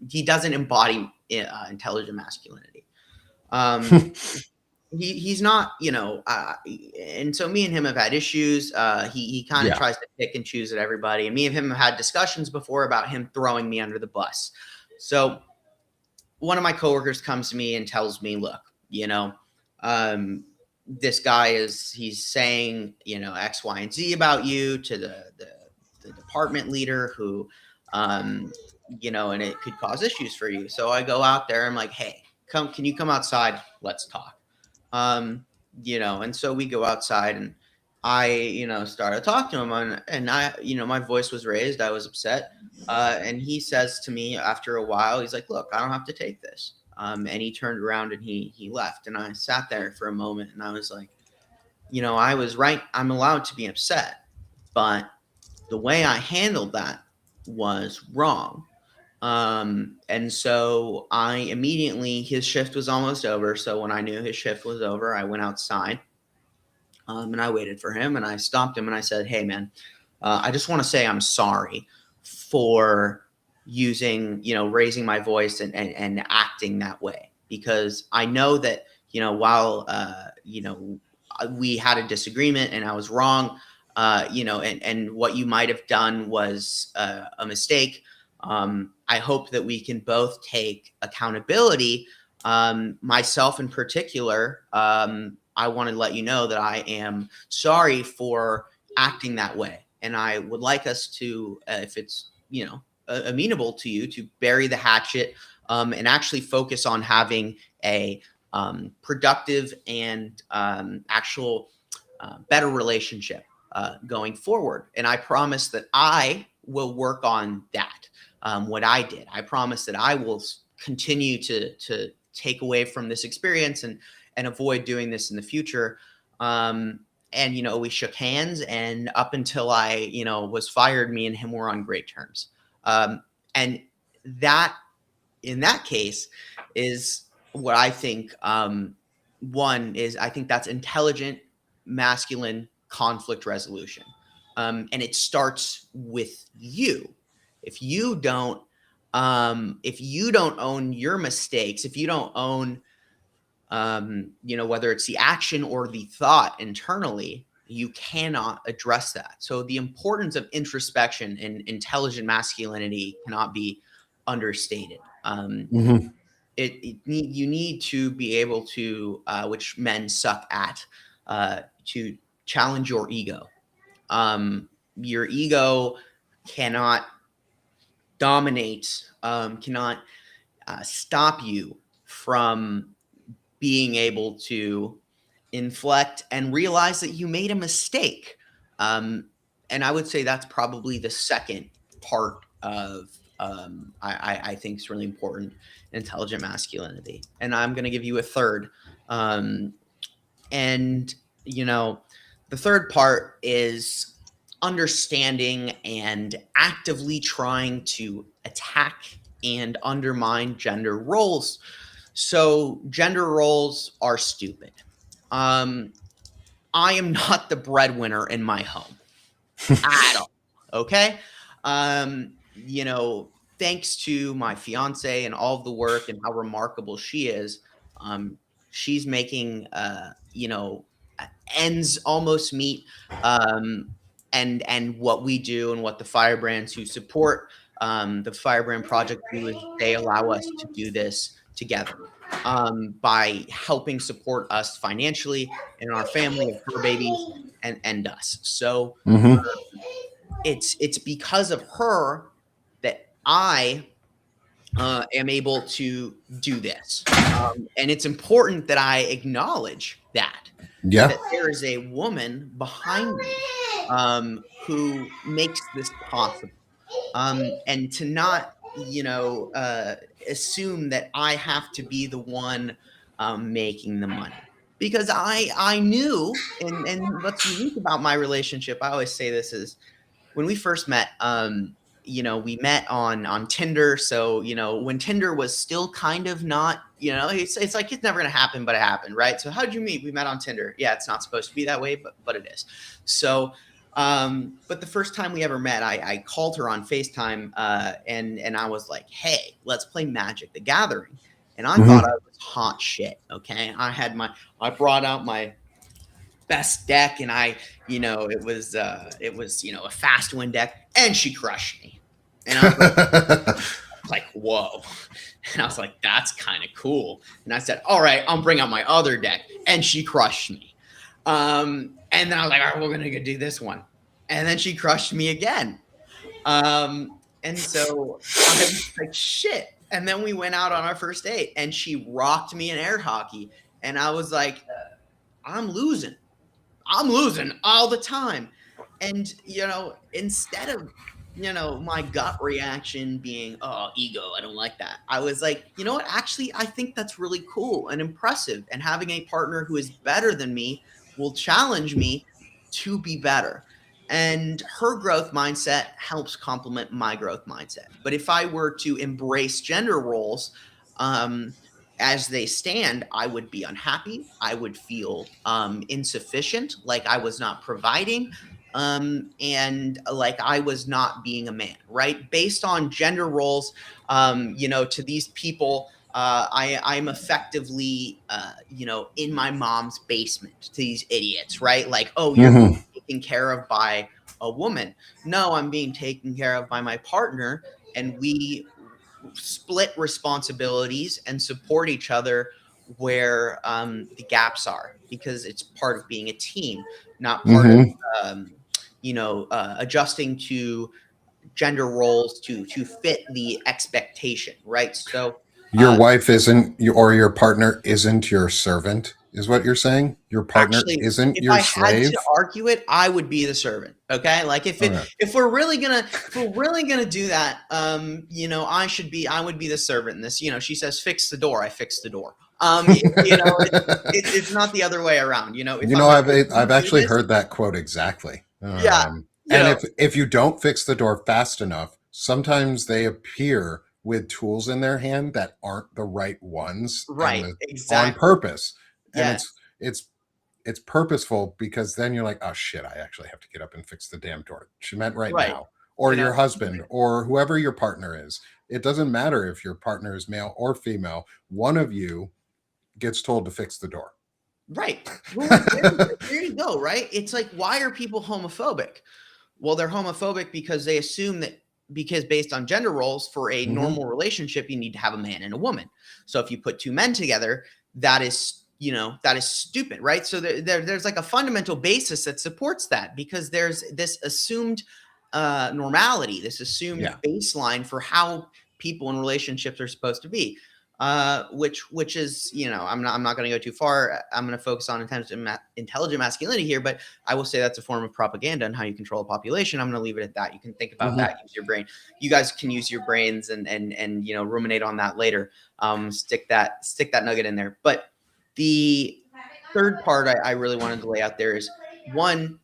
He doesn't embody intelligent masculinity. Um, he's not, and so me and him have had issues. He kind of Yeah. tries to pick and choose at everybody, and me and him have had discussions before about him throwing me under the bus. So one of my coworkers comes to me and tells me, look, um, this guy he's saying, X, Y, and Z about you to the department leader who, um, and it could cause issues for you. So I go out there. I'm like, hey, can you come outside? Let's talk. And so we go outside and I, started talking to him and I, my voice was raised. I was upset. And he says to me after a while, he's like, look, I don't have to take this. And he turned around and he left. And I sat there for a moment and I was like, I was right. I'm allowed to be upset, but the way I handled that was wrong. And so I immediately, his shift was almost over. So when I knew his shift was over, I went outside, and I waited for him, and I stopped him and I said, "Hey man, I just want to say I'm sorry for raising my voice and acting that way, because I know that, while, we had a disagreement and I was wrong, and what you might have done was a mistake. I hope that we can both take accountability. Myself in particular, I want to let you know that I am sorry for acting that way. And I would like us to, if it's, amenable to you, to bury the hatchet, and actually focus on having a productive and actual better relationship going forward. And I promise that I will work on that. What I did, I promise that I will continue to take away from this experience and avoid doing this in the future." And we shook hands, and up until I was fired, me and him were on great terms. And that, in that case, is what I think. One is, I think that's intelligent, masculine conflict resolution, and it starts with you. If you don't, if you don't own your mistakes, if you don't own, whether it's the action or the thought internally, you cannot address that. So the importance of introspection and intelligent masculinity cannot be understated. Mhm. You need to be able to, which men suck at, to challenge your ego. Your ego cannot dominate, cannot stop you from being able to inflect and realize that you made a mistake. And I would say that's probably the second part of, I think is really important, intelligent masculinity. And I'm going to give you a third. And, the third part is understanding and actively trying to attack and undermine gender roles. So gender roles are stupid. Um, I am not the breadwinner in my home at all. Okay. Thanks to my fiance and all of the work and how remarkable she is, um, she's making, ends almost meet. Um, and what we do and what the firebrands who support the firebrand project do is they allow us to do this together, by helping support us financially and our family of fur babies and us. So Mhm. it's because of her that I am able to do this. And it's important that I acknowledge Yeah. that there is a woman behind me, who makes this possible. And to not, assume that I have to be the one making the money. Because I knew, and what's unique about my relationship, I always say this, is when we first met, we met on Tinder. So, when Tinder was still kind of not, it's like it's never gonna happen, but it happened, right? So how did you meet? We met on Tinder. Yeah, it's not supposed to be that way, but it is. So, but the first time we ever met, I called her on FaceTime, and I was like, "Hey, let's play Magic the Gathering." And I thought Mhm. I was hot shit. Okay, I brought out my best deck, and it was a fast win deck, and she crushed me. And I was like, whoa. And I was like, that's kind of cool. And I said, all right, I'll bring out my other deck, and she crushed me. And then I was like, all right, we're gonna go do this one. And then she crushed me again. And so I was like, shit. And then we went out on our first date, and she rocked me in air hockey. And I was like, I'm losing. I'm losing all the time. And, instead of, my gut reaction being, oh, ego, I don't like that. I was like, you know what? Actually, I think that's really cool and impressive. And having a partner who is better than me will challenge me to be better. and her growth mindset helps complement my growth mindset. But if I were to embrace gender roles as they stand, I would be unhappy. I would feel insufficient, like I was not providing, and like I was not being a man, right? Based on gender roles, to these people, I'm effectively, in my mom's basement to these idiots, right? Like, oh, you're being Hmm. taken care of by a woman. No, I'm being taken care of by my partner, and we split responsibilities and support each other where the gaps are, because it's part of being a team, not part of Hmm. um, adjusting to gender roles to fit the expectation, right? So Your uh, wife isn't, or your partner isn't your servant, is what you're saying? Your partner actually, isn't if your I had to slave? argue it, I would be the servant. Okay, like Okay. if we're really gonna do that, I would be the servant in this. She says fix the door, I fix the door. It's not the other way around. If I'm gonna make you I've do actually this, heard that quote exactly. yeah, you And know, if you don't fix the door fast enough, sometimes they appear with tools in their hand that aren't the right ones, right, on exactly, purpose. And yeah, it's it's purposeful, because then you're like, oh shit, I actually have to get up and fix the damn door. She meant right right, now. Or you know, your husband, or whoever your partner is. It doesn't matter if your partner is male or female. One of you gets told to fix the door. right. Well, there you go, right? It's like, why are people homophobic? Well, they're homophobic because they assume that, because based on gender roles, for a Hmm. normal relationship, you need to have a man and a woman. So if you put two men together, that is stupid, right? So there's like a fundamental basis that supports that, because there's this assumed normality, this assumed Yeah. baseline for how people in relationships are supposed to be. Which is, I'm not going to go too far. I'm going to focus on intelligent masculinity here, but I will say that's a form of propaganda and how you control a population. I'm going to leave it at that. You can think about that. Hmm. Use your brain. You guys can use your brains and ruminate on that later. Stick that nugget in there. But the third part I really wanted to lay out there is, one,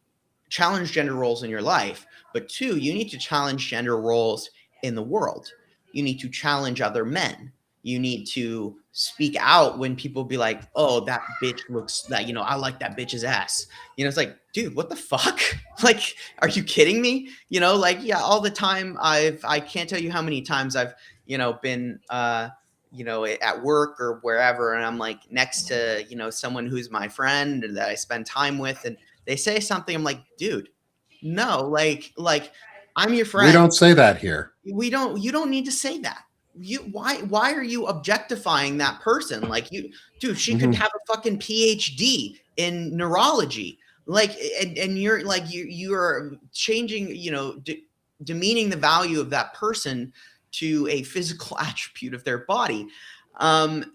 challenge gender roles in your life, but two, you need to challenge gender roles in the world. You need to challenge other men. You need to speak out when people be like, oh, that bitch looks that, I like that bitch's ass. It's like, dude, what the fuck? Like, are you kidding me? Like, yeah, all the time. I can't tell you how many times I've, been at work or wherever, and I'm like next to, someone who's my friend and that I spend time with, and they say something, I'm like, dude, no, like I'm your We friend. don't say that here. You don't need to say that. Why are you objectifying that person? Like, dude, she could Hmm. have a fucking PhD in neurology. Like, and you're like, you're changing, demeaning the value of that person to a physical attribute of their body.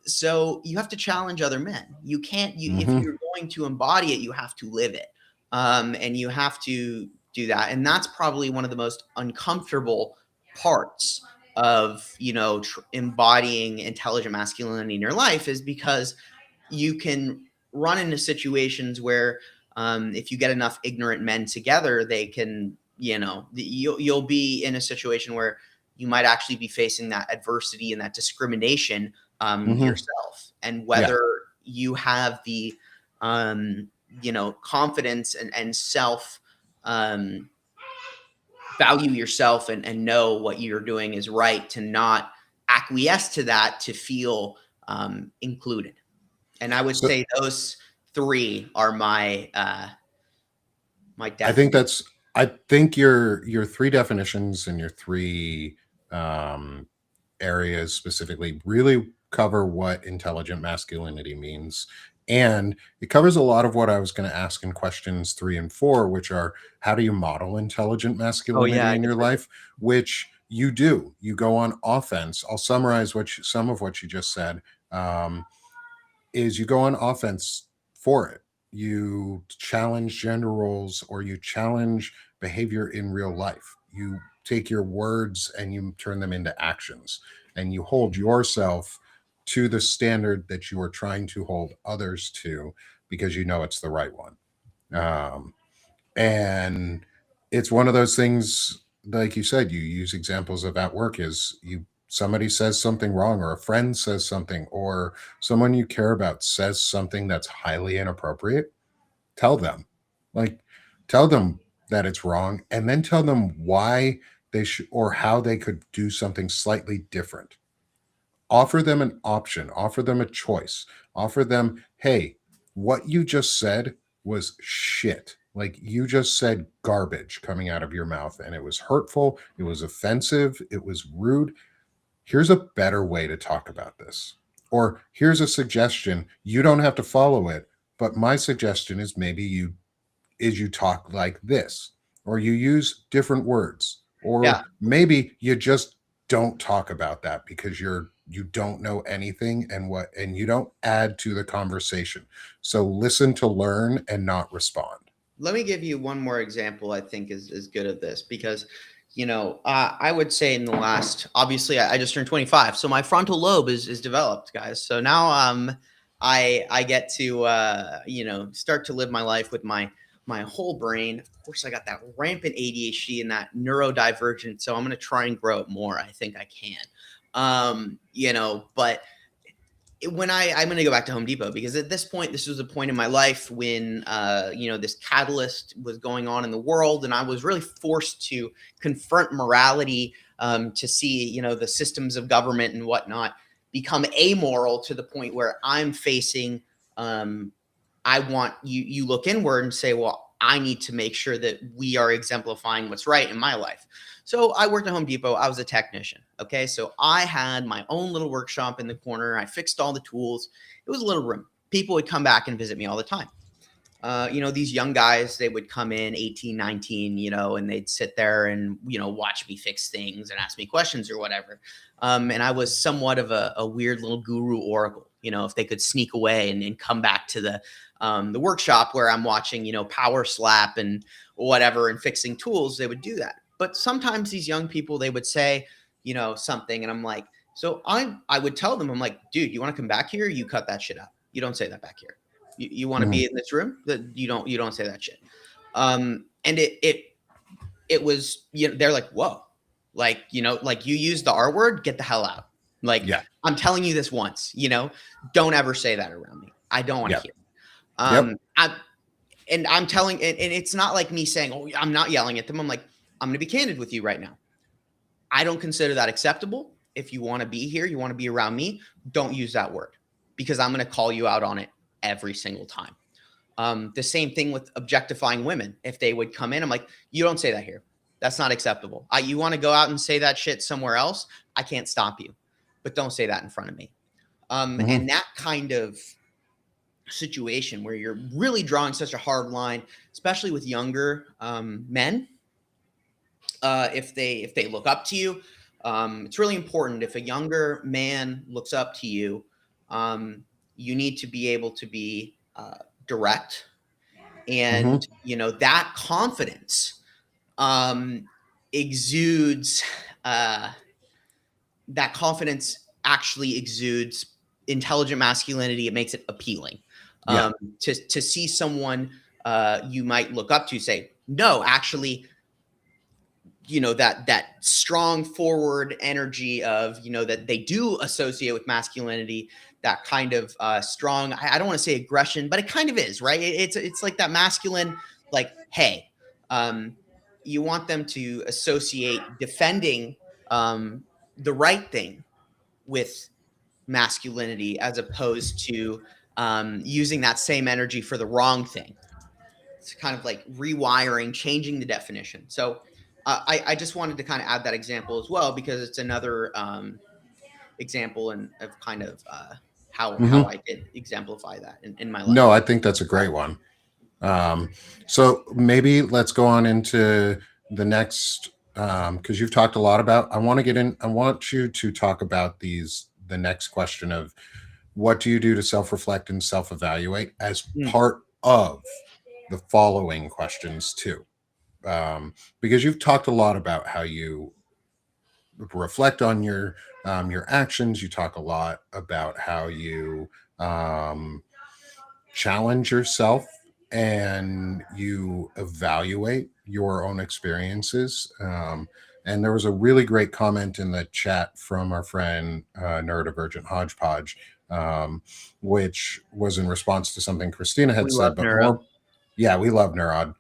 So you have to challenge other men. You can't, if Hmm. you're going to embody it, you have to live it. And you have to do that. And that's probably one of the most uncomfortable parts of, embodying intelligent masculinity in your life, is because you can run into situations where, if you get enough ignorant men together, they can, you'll be in a situation where you might actually be facing that adversity and that discrimination Hmm. yourself. And Yeah. whether you have the confidence and self, um, value yourself, and know what you're doing is right, to not acquiesce to that, to feel included. And I would So say those three are my I think definition. that's I think your three definitions and your three um, areas specifically really cover what intelligent masculinity means. And it covers a lot of what I was going to ask in questions 3 and 4, which are, how do you model intelligent Oh yeah, masculinity I in guess your we're good. life? Which you do. You go on offense. I'll summarize some of what you just said. Um, is you go on offense for it. You challenge gender roles, or you challenge behavior in real life. You take your words and you turn them into actions, and you hold yourself to the standard that you are trying to hold others to, because you know it's the right one. And it's one of those things, like you said, you use examples of at work is you somebody says something wrong, or a friend says something, or someone you care about says something that's highly inappropriate. Tell them, like, tell them that it's wrong, and then tell them why they should, or how they could do something slightly different. Offer them an option, offer them a choice, offer them, hey, what you just said was shit. Like, you just said garbage coming out of your mouth, and it was hurtful, it was offensive, it was rude. Here's a better way to talk about this. Or here's a suggestion. You don't have to follow it, but my suggestion is maybe you talk like this, or you use different words, Yeah. or maybe you just don't talk about that because you don't know anything, and you don't add to the conversation. So listen to learn and not respond. Let me give you one more example I think is good at this because I would say in the last, obviously I just turned 25, so my frontal lobe is developed, guys. So now I get to start to live my life with my whole brain. Of course, I got that rampant ADHD and that neurodivergent, so I'm going to try and grow it more. I think I can. But when I'm going to go back to Home Depot because at this point, this was a point in my life when, this catalyst was going on in the world. And I was really forced to confront morality, to see, the systems of government and whatnot become amoral to the point where I'm facing, I want you look inward and say, well, I need to make sure that we are exemplifying what's right in my life. So I worked at Home Depot. I was a technician. Okay. So I had my own little workshop in the corner. I fixed all the tools. It was a little room. People would come back and visit me all the time. These young guys, they would come in 18, 19, and they'd sit there and, watch me fix things and ask me questions or whatever. And I was somewhat of a weird little guru oracle, if they could sneak away and come back to the workshop where I'm watching, power slap and whatever and fixing tools, they would do that. But sometimes these young people, they would say, something. And I'm like, so I would tell them, I'm like, dude, you want to come back here? You cut that shit out. You don't say that back here. You want to Mhm. be in this room? That you don't say that shit. And it was, they're like, whoa, like, like you use the R word, get the hell out. Like, Yeah. I'm telling you this once, don't ever say that around me. I don't want to Yeah. hear it. Yep. I'm telling, and it's not like me saying, oh, I'm not yelling at them. I'm like, I'm going to be candid with you right now. I don't consider that acceptable. If you want to be here, you want to be around me, don't use that word because I'm going to call you out on it every single time. The same thing with objectifying women. If they would come in, I'm like, you don't say that here. That's not acceptable. You want to go out and say that shit somewhere else? I can't stop you, but don't say that in front of me. Mhm. And that kind of situation where you're really drawing such a hard line, especially with younger men, if they look up to you, it's really important. If a younger man looks up to you, you need to be able to be direct, and Mhm. that confidence exudes. That confidence actually exudes intelligent masculinity. It makes it appealing, Yeah. to see someone you might look up to say, no, actually, that strong forward energy of, that they do associate with masculinity, that kind of strong, I don't want to say aggression, but it kind of is, right? It's like that masculine, like, hey, um you want them to associate defending the right thing with masculinity as opposed to using that same energy for the wrong thing. It's kind of like rewiring, changing the definition. So I just wanted to kind of add that example as well because it's another example and of kind of how Mhm. I did exemplify that in my life. No, I think that's a great one. So maybe let's go on into the next, because you've talked a lot about. I want you to talk about the next question of what do you do to self-reflect and self-evaluate as Mm, part of the following questions too. Because you've talked a lot about how you reflect on your actions. You talk a lot about how you challenge yourself and you evaluate your own experiences. And there was a really great comment in the chat from our friend Neurodivergent Hodgepodge, um, which was in response to something Christina We had love said, but neuro. more, yeah, we love Neurod.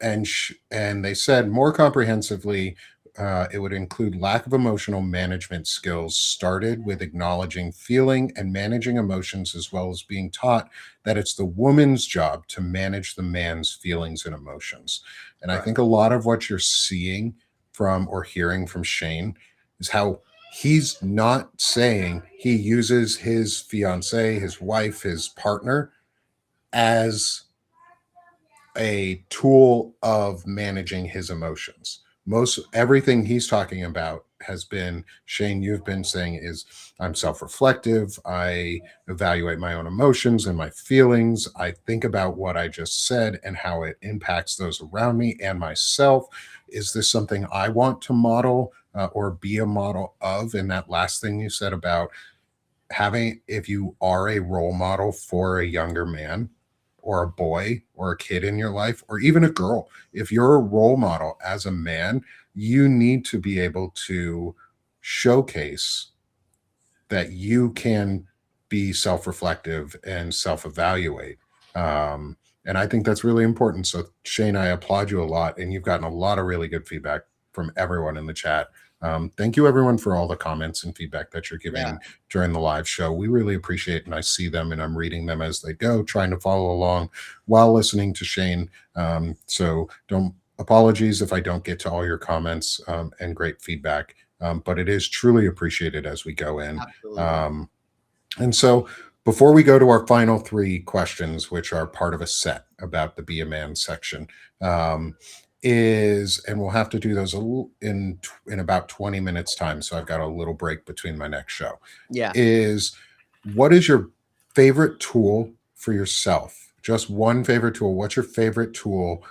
And they said more comprehensively, it would include lack of emotional management skills started with acknowledging feeling and managing emotions, as well as being taught that it's the woman's job to manage the man's feelings and emotions. And I Right. think a lot of what you're seeing from or hearing from Shane is how he's not saying he uses his fiance, his wife, his partner as a tool of managing his emotions. Most everything he's talking about has been, Shane, you've been saying is, I'm self-reflective, I evaluate my own emotions and my feelings, I think about what I just said and how it impacts those around me and myself. Is this something I want to model or be a model of? And that last thing you said about having, if you are a role model for a younger man or a boy or a kid in your life or even a girl, if you're a role model as a man, you need to be able to showcase that you can be self-reflective and self-evaluate. And I think that's really important. So Shane, I applaud you a lot, and you've gotten a lot of really good feedback from everyone in the chat. Thank you everyone for all the comments and feedback that you're Yeah. giving during the live show. We really appreciate it, and I see them and I'm reading them as they go, trying to follow along while listening to Shane. So don't apologies if I don't get to all your comments and great feedback. But it is truly appreciated as we go in. Absolutely. Um, and so, before we go to our final three questions, which are part of a set about the Be a Man section, um, and we'll have to do those in about 20 minutes time. So I've got a little break between my next show. Yeah. Is what is your favorite tool for yourself? Just one favorite tool. What's your favorite tool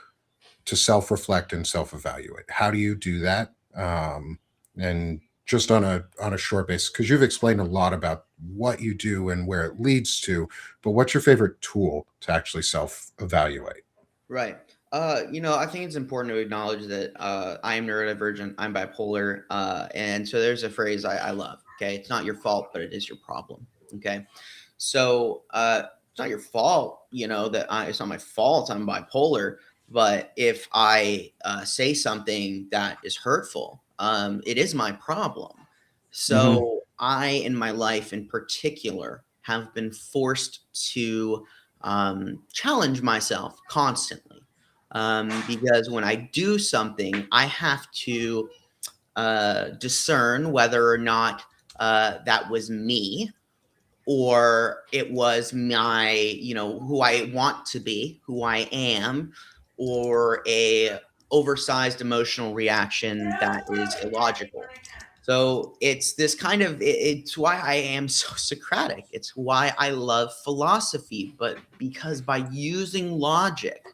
to self-reflect and self-evaluate? How do you do that? And just on a short basis, because you've explained a lot about what you do and where it leads to, but what's your favorite tool to actually self-evaluate? Right. I think it's important to acknowledge that I am neurodivergent, I'm bipolar, and so there's a phrase I love. Okay, it's not your fault, but it is your problem. Okay, so it's not your fault, it's not my fault I'm bipolar, but if I say something that is hurtful, it is my problem. Mm-hmm. So I, in my life in particular, have been forced to challenge myself constantly. Because when I do something, I have to discern whether or not that was me or it was my, who I want to be, who I am, or a oversized emotional reaction that is illogical. So it's this kind of it's why I am so Socratic. It's why I love philosophy, but because by using logic,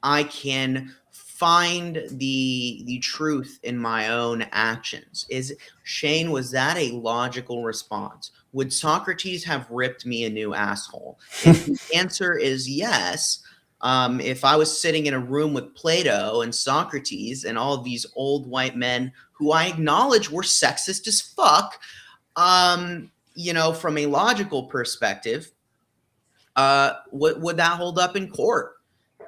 I can find the truth in my own actions. Is Shane, was that a logical response? Would Socrates have ripped me a new asshole? If the answer is yes, if I was sitting in a room with Plato and Socrates and all of these old white men who I acknowledge were sexist as fuck, from a logical perspective, would that hold up in court?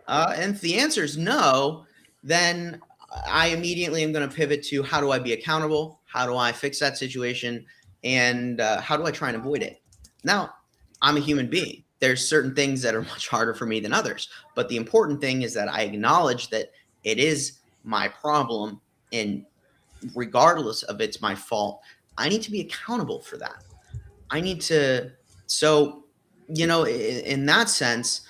And if the answer is no, then I immediately am going to pivot to how do I be accountable? How do I fix that situation? And how do I try and avoid it? Now, I'm a human being. There's certain things that are much harder for me than others. But the important thing is that I acknowledge that it is my problem. And regardless of it's my fault, I need to be accountable for that. I need to, so, in that sense,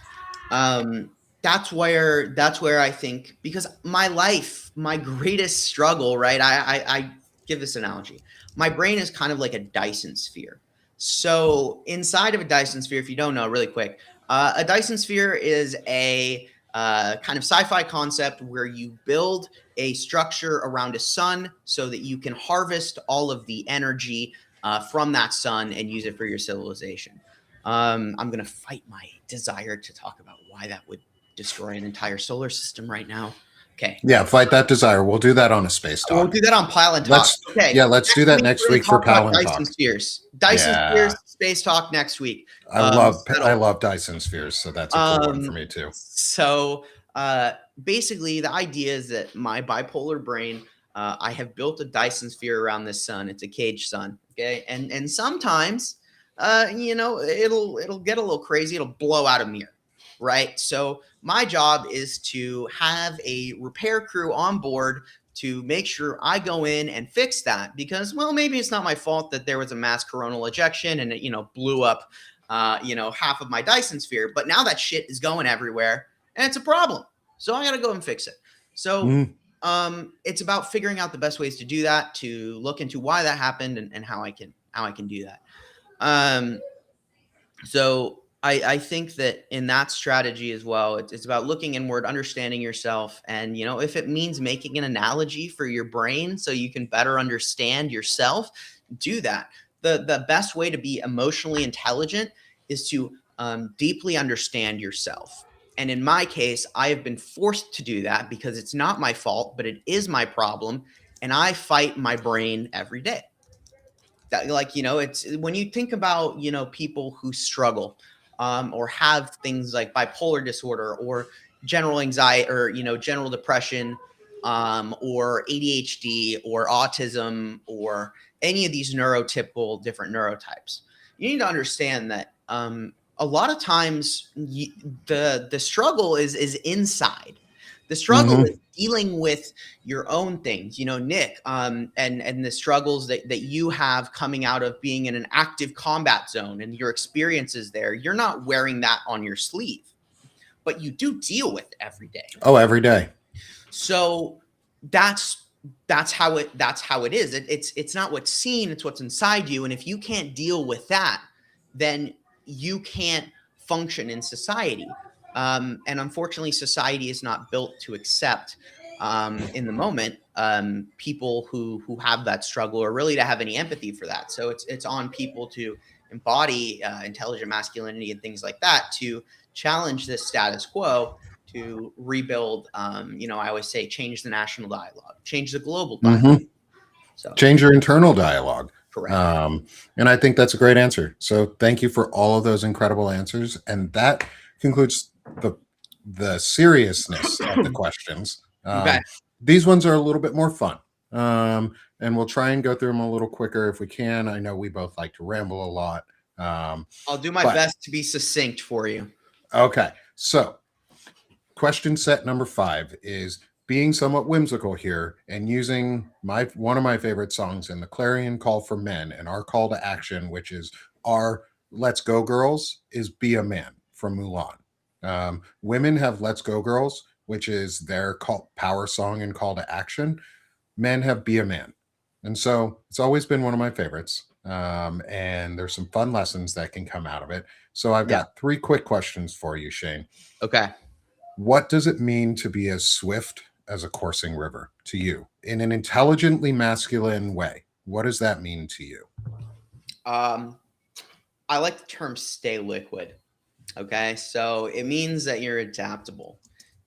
um, that's where I think, because my life, my greatest struggle, right? I give this analogy. My brain is kind of like a Dyson sphere. So inside of a Dyson sphere, if you don't know, really quick, a Dyson sphere is a kind of sci-fi concept where you build a structure around a sun so that you can harvest all of the energy from that sun and use it for your civilization. I'm going to fight my desire to talk about why that would destroy an entire solar system right now. Okay. Yeah, fight that desire. We'll do that on a space We'll talk. do that on Pile and Talk. Okay. Let's do Next that week, next we're going week to for talk about Pal and Dyson Talk. spheres. Dyson Yeah. spheres, Space Talk next week. I love Dyson spheres, so that's a cool one for me too. So basically, the idea is that my bipolar brain, I have built a Dyson sphere around this sun. It's a cage sun. Okay, and sometimes, it'll get a little crazy. It'll blow out a mirror, right? So my job is to have a repair crew on board to make sure I go in and fix that because, well, maybe it's not my fault that there was a mass coronal ejection and it, blew up, half of my Dyson sphere. But now that shit is going everywhere and it's a problem. So I got to go and fix it. So it's about figuring out the best ways to do that, to look into why that happened and how I can do that. So I think that in that strategy as well, it's about looking inward, understanding yourself. And, if it means making an analogy for your brain so you can better understand yourself, do that. The best way to be emotionally intelligent is to deeply understand yourself. And in my case, I have been forced to do that because it's not my fault, but it is my problem. And I fight my brain every day. That, it's when you think about, people who struggle or have things like bipolar disorder or general anxiety or, general depression or ADHD or autism or any of these neurotypical different neurotypes. You need to understand that a lot of times the struggle is inside. The struggle is dealing with your own things, Nick, and the struggles that you have coming out of being in an active combat zone and your experiences there. You're not wearing that on your sleeve, but you do deal with it every day. Oh, every day. So that's how it is. It's not what's seen, it's what's inside you. And if you can't deal with that, then you can't function in society. And unfortunately, society is not built to accept in the moment people who have that struggle or really to have any empathy for that. So it's on people to embody intelligent masculinity and things like that to challenge this status quo, to rebuild. I always say change the national dialogue, change the global dialogue. So change your internal dialogue. Correct. And I think that's a great answer. So thank you for all of those incredible answers. And that concludes the seriousness of the questions. Okay. These ones are a little bit more fun. And we'll try and go through them a little quicker if we can. I know we both like to ramble a lot. I'll do my best to be succinct for you. Okay. So question set number 5 is being somewhat whimsical here and using one of my favorite songs in the Clarion Call for Men and our call to action, which is our Let's Go Girls, is Be a Man from Mulan. Women have Let's Go Girls, which is their power song and call to action. Men have Be a Man. And so it's always been one of my favorites. And there's some fun lessons that can come out of it. So I've got 3 quick questions for you, Shane. Okay. What does it mean to be as swift as a coursing river to you in an intelligently masculine way? What does that mean to you? I like the term stay liquid. Okay. So it means that you're adaptable.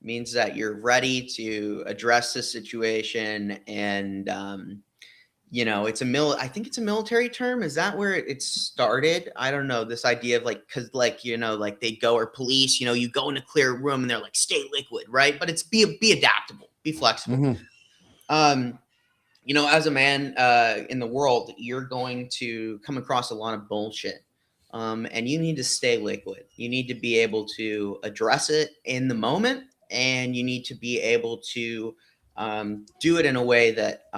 It means that you're ready to address the situation and, I think it's a military term. Is that where it started? I don't know. This idea of cause they'd go, or police, you go in a clear room and they're like, stay liquid. Right. But it's be adaptable, be flexible. As a man in the world, you're going to come across a lot of bullshit. And you need to stay liquid. You need to be able to address it in the moment, and you need to be able to do it in a way that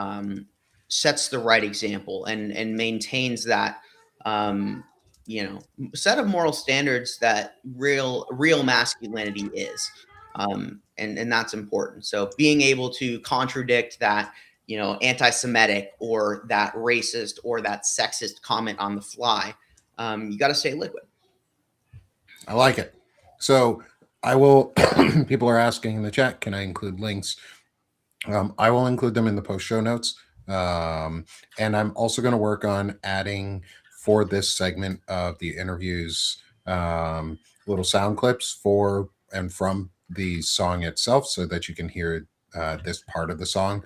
sets the right example and maintains that set of moral standards that real masculinity is, and that's important. So being able to contradict that anti-Semitic or that racist or that sexist comment on the fly, you got to stay liquid. I like it. So I will. People are asking in the chat, can I include links? I will include them in the post show notes. And I'm also going to work on adding for this segment of the interviews little sound clips for and from the song itself so that you can hear this part of the song,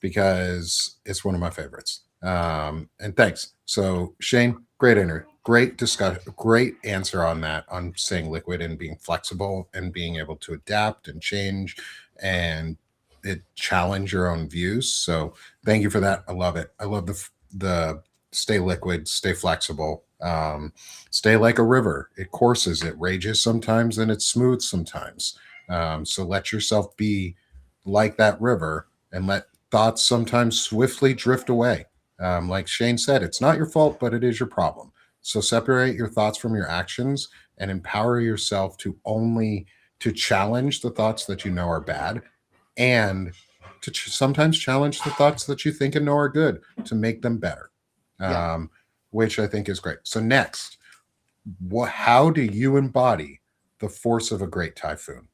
because it's one of my favorites. And thanks. So Shane, great discuss, great answer on that, on saying liquid and being flexible and being able to adapt and change and it challenge your own views. So thank you for that. I love it. I love the stay liquid, stay flexible, stay like a river. It courses, it rages sometimes, and it's smooth sometimes. So let yourself be like that river and let thoughts sometimes swiftly drift away. Like Shane said, it's not your fault, but it is your problem. So separate your thoughts from your actions and empower yourself to challenge the thoughts that you know are bad and to sometimes challenge the thoughts that you think and know are good to make them better, Yeah. which I think is great. So next, how do you embody the force of a great typhoon?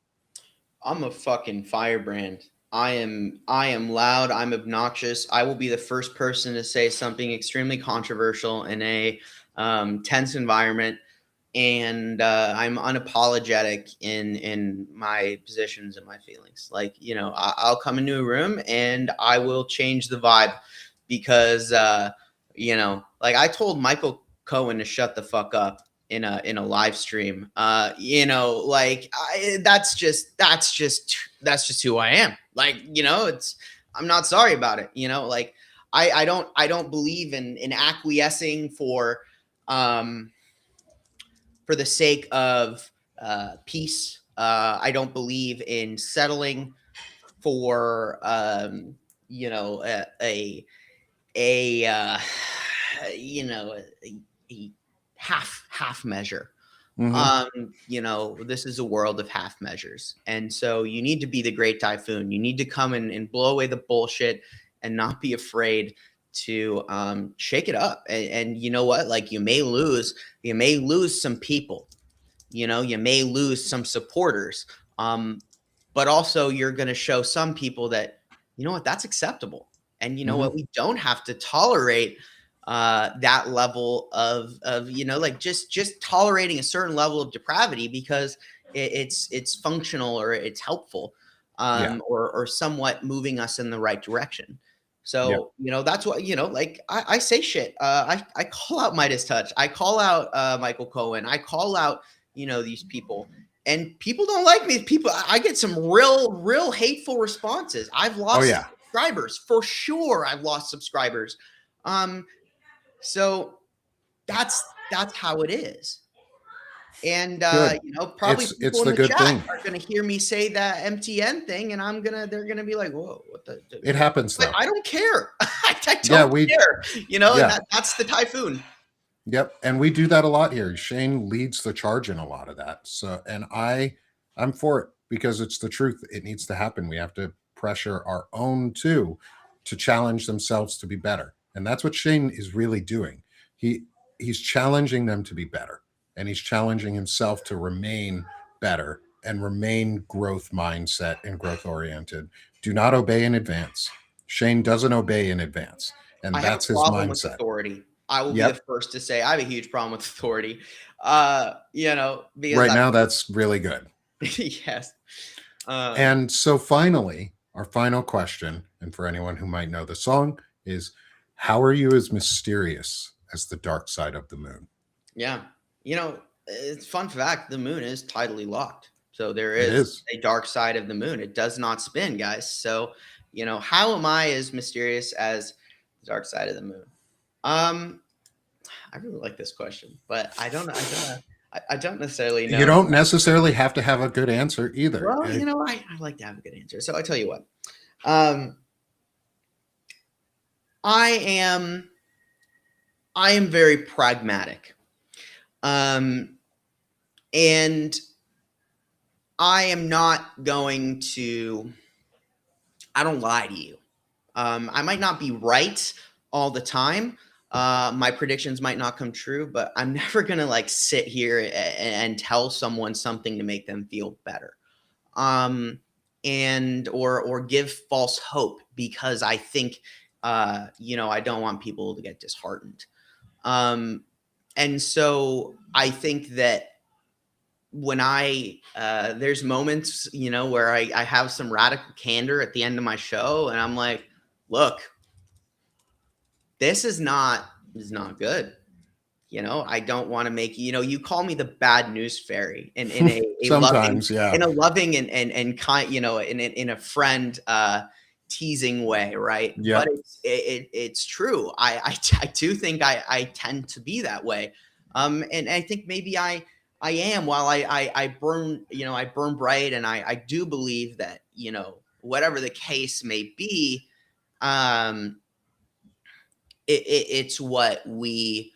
I'm a fucking firebrand. I am loud, I'm obnoxious. I will be the first person to say something extremely controversial in a tense environment, and I'm unapologetic in my positions and my feelings. Like, I'll come into a room and I will change the vibe because like I told Michael Cohen to shut the fuck up in a live stream. That's just who I am. Like, it's I'm not sorry about it. Like I don't believe in acquiescing for the sake of peace. I don't believe in settling for a a half measure. Mm-hmm. This is a world of half measures. And so you need to be the great typhoon. You need to come and blow away the bullshit and not be afraid to shake it up. And you know what? Like, you may lose some people, you may lose some supporters. But also you're going to show some people that, that's acceptable. And you know Mm-hmm. what? We don't have to tolerate that level of like just tolerating a certain level of depravity because it's functional or it's helpful, Yeah. or somewhat moving us in the right direction. Yep. So that's what like I say shit. I call out Midas Touch. I call out Michael Cohen. I call out these people, and people don't like me. I get some real hateful responses. I've Oh lost yeah. subscribers for sure. I've lost subscribers. So that's how it is. And Good. probably It's people in the the good chat thing. are gonna hear me say that MTN thing, and they're gonna be like, "Whoa, what It happens But though. I don't care. I Yeah, don't care. And yeah. that's the typhoon. Yep, and we do that a lot here. Shane leads the charge in a lot of that. So, and I'm for it because it's the truth. It needs to happen. We have to pressure our own too to challenge themselves to be better. And that's what Shane is really doing. He he's challenging them to be better and he's challenging himself to remain better and remain growth mindset and growth oriented. Do not obey in advance. Shane doesn't obey in advance, I and have a that's his problem with mindset. authority. I will be the Yep. first to say I have a huge problem with authority. Because Right now that's really good. yes. Um, And so finally, our final question, and for anyone who might know the song, is how are you as mysterious as the dark side of the moon? yeah. It's fun fact, the moon is tidally locked. So there It is is. a dark side of the moon. It does not spin, guys. So, how am I as mysterious as the dark side of the moon? Um, I really like this question, but I don't necessarily You know. don't necessarily have to have a good answer either. Well, I like to have a good answer. So I tell you what. Um, I am I am very pragmatic. Um, and I am not going to I don't lie to you. I might not be right all the time. My predictions might not come true, but I'm never gonna like sit here and tell someone something to make them feel better, um, and or give false hope because I think I don't want people to get disheartened. Um, and so I think that when there's moments, where I have some radical candor at the end of my show, and I'm like, look, this is not good. I don't want to make, you call me the bad news fairy in a loving, Sometimes, yeah. in a loving and kind, in a friend, teasing way. Right. Yep. But it's true. I do think I tend to be that way. And I think maybe I am, while I burn, I burn bright, and I do believe that, whatever the case may be, it's what we,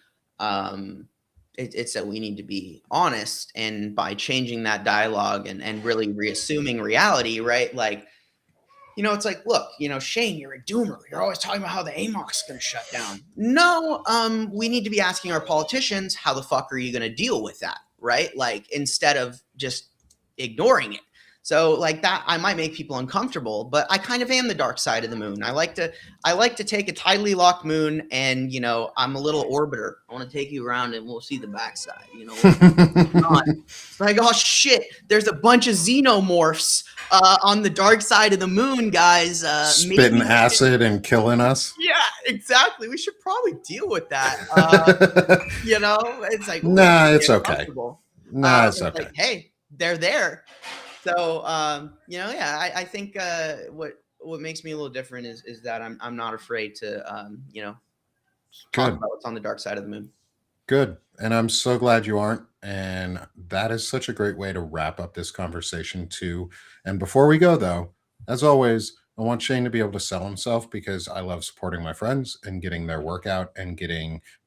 it's that we need to be honest, and by changing that dialogue and really reassuming reality, right? Like, it's like, look, Shane, you're a doomer. You're always talking about how the AMOC is going to shut down. No, we need to be asking our politicians, how the fuck are you going to deal with that, right? Like, instead of just ignoring it. So, like, that, I might make people uncomfortable, but I kind of am the dark side of the moon. I like to take a tidally locked moon, and I'm a little orbiter. I want to take you around, and we'll see the backside. It's like, oh shit, there's a bunch of xenomorphs on the dark side of the moon, guys. Spitting acid and killing us. Yeah, exactly. We should probably deal with that. It's like, nah, it's okay. Nah, it's okay. Like, hey, they're there. So, yeah, I think what makes me a little different is that I'm not afraid to, talk about what's on the dark side of the moon. Good. And I'm so glad you aren't. And that is such a great way to wrap up this conversation, too. And before we go, though, as always, I want Shane to be able to sell himself, because I love supporting my friends and getting their work out and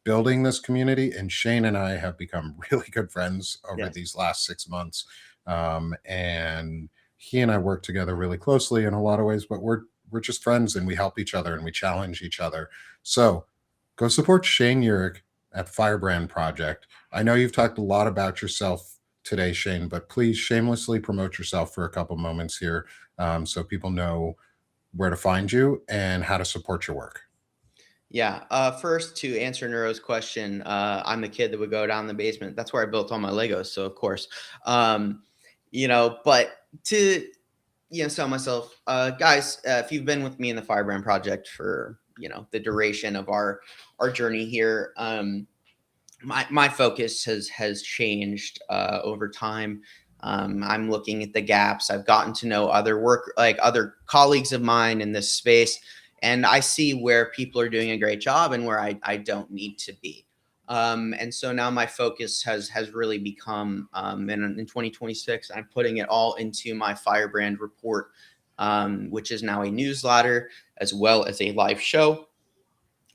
building this community. And Shane and I have become really good friends over these last 6 months. And he and I work together really closely in a lot of ways, but we're just friends, and we help each other and we challenge each other. So go support Shane Yirak at Firebrand Project. I know you've talked a lot about yourself today, Shane, but please shamelessly promote yourself for a couple moments here, so people know where to find you and how to support your work. Yeah. First, to answer Neuro's question, I'm the kid that would go down in the basement. That's where I built all my Legos. So, of course, but to, sell myself, guys, if you've been with me in the Firebrand Project for, the duration of our journey here, my focus has changed over time. I'm looking at the gaps. I've gotten to know other colleagues of mine in this space, and I see where people are doing a great job and where I don't need to be. And so now my focus has really become, in 2026, I'm putting it all into my Firebrand report, which is now a newsletter as well as a live show.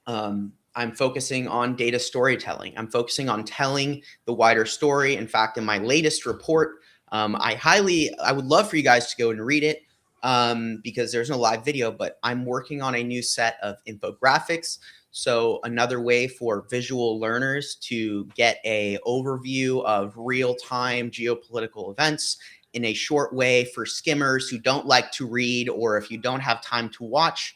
I'm focusing on data storytelling. I'm focusing on telling the wider story. In fact, in my latest report, I would love for you guys to go and read it, because there's no live video, but I'm working on a new set of infographics. So another way for visual learners to get a overview of real-time geopolitical events in a short way for skimmers who don't like to read, or if you don't have time to watch,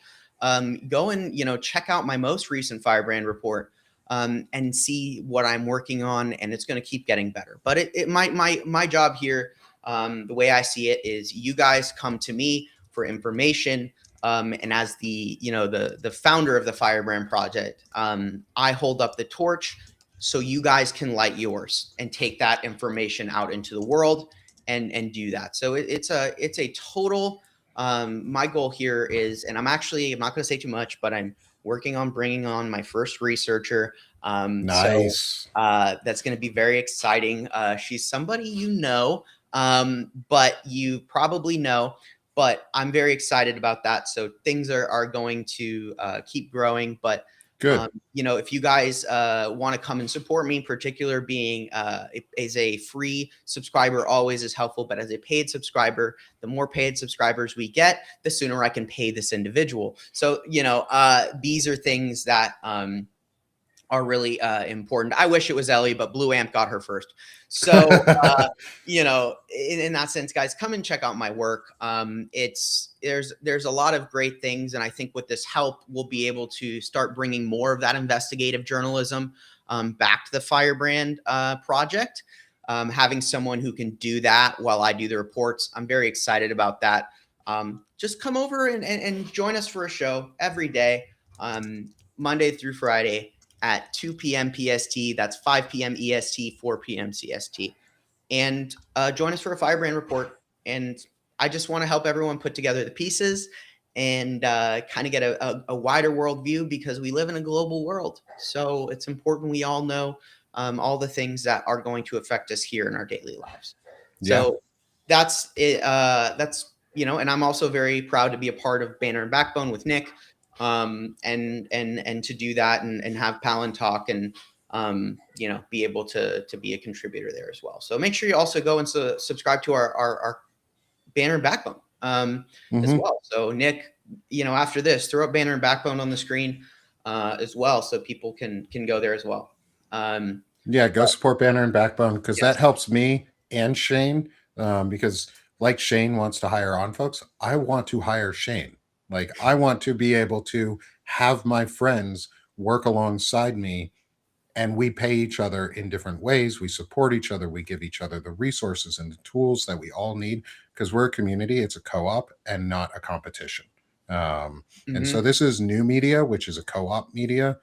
go and, check out my most recent Firebrand report, and see what I'm working on, and it's going to keep getting better. But my job here, the way I see it, is you guys come to me for information. And as the founder of the Firebrand Project, I hold up the torch so you guys can light yours and take that information out into the world and do that. So it's a total, my goal here is, and I'm not going to say too much, but I'm working on bringing on my first researcher. Nice. So that's going to be very exciting. She's somebody but you probably know. But I'm very excited about that. So things are going to keep growing. But, good. If you guys want to come and support me, in particular being as a free subscriber always is helpful. But as a paid subscriber, the more paid subscribers we get, the sooner I can pay this individual. So, these are things that are really important. I wish it was Ellie, but Blue Amp got her first. So, in that sense, guys, come and check out my work. There's a lot of great things. And I think with this help, we'll be able to start bringing more of that investigative journalism back to the Firebrand Project. having someone who can do that while I do the reports, I'm very excited about that. Just come over and join us for a show every day, Monday through Friday at 2 p.m. PST. That's 5 p.m. EST, 4 p.m. CST. And join us for a Firebrand report. And I just want to help everyone put together the pieces and kind of get a wider world view, because we live in a global world. So it's important we all know all the things that are going to affect us here in our daily lives. Yeah. So that's it. That's, and I'm also very proud to be a part of Banner and Backbone with Nick, and to do that and have Palin talk and be able to be a contributor there as well. So make sure you also go and subscribe to our Banner and Backbone as well. So Nick, after this, throw up Banner and Backbone on the screen as well, so people can go there as well. Yeah, go support Banner and Backbone, because that helps me and Shane. Because like Shane wants to hire on folks, I want to hire Shane. Like, I want to be able to have my friends work alongside me, and we pay each other in different ways. We support each other. We give each other the resources and the tools that we all need, because we're a community. It's a co-op and not a competition. And so this is new media, which is a co-op media.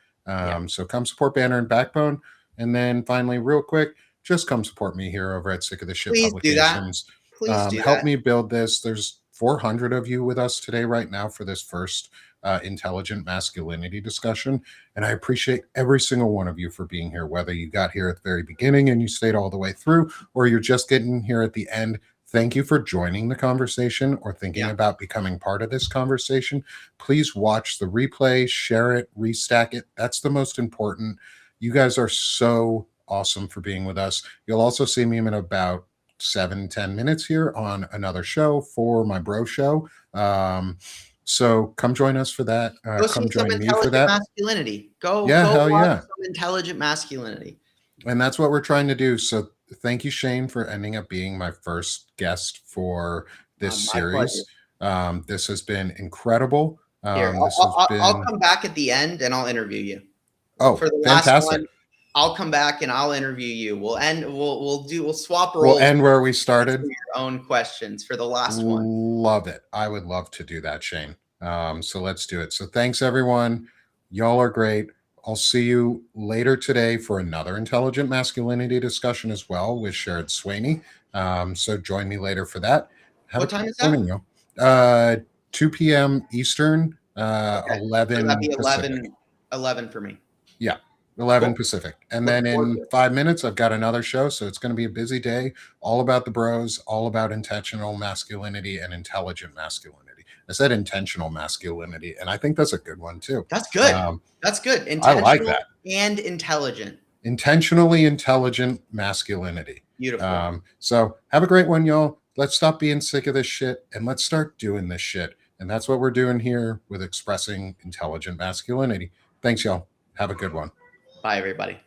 So come support Banner and Backbone. And then finally, real quick, just come support me here over at Sick of the Shit Please Publications. do that. Please do help that. me build this. There's 400 of you with us today right now for this first intelligent masculinity discussion. And I appreciate every single one of you for being here, whether you got here at the very beginning and you stayed all the way through, or you're just getting here at the end. Thank you for joining the conversation or thinking about becoming part of this conversation. Please watch the replay, share it, restack it. That's the most important. You guys are so awesome for being with us. You'll also see me in about 7-10 minutes here on another show for my bro show. So come join us for that. Come join me for that. Masculinity. Go hell watch yeah. some intelligent masculinity. And that's what we're trying to do. So thank you, Shane, for ending up being my first guest for this series. This has been incredible. I'll come back at the end and I'll interview you. Oh, for the fantastic. last one, I'll come back and I'll interview you. We'll swap roles. We'll end where we started. Your own questions for the last one. Love it. I would love to do that, Shane. So let's do it. So thanks, everyone. Y'all are great. I'll see you later today for another intelligent masculinity discussion as well with Sherrod Sweeney. So join me later for that. What time is that? 2 p.m. Eastern, 11 so that'd be Pacific. 11 for me. Yeah, 11 Pacific. And then in 5 minutes, I've got another show. So it's going to be a busy day, all about the bros, all about intentional masculinity and intelligent masculinity. I said intentional masculinity, and I think that's a good one too. That's good. That's good. I like that. And intelligent. Intentionally intelligent masculinity. Beautiful. So have a great one, y'all. Let's stop being sick of this shit and let's start doing this shit. And that's what we're doing here with expressing intelligent masculinity. Thanks, y'all. Have a good one. Bye, everybody.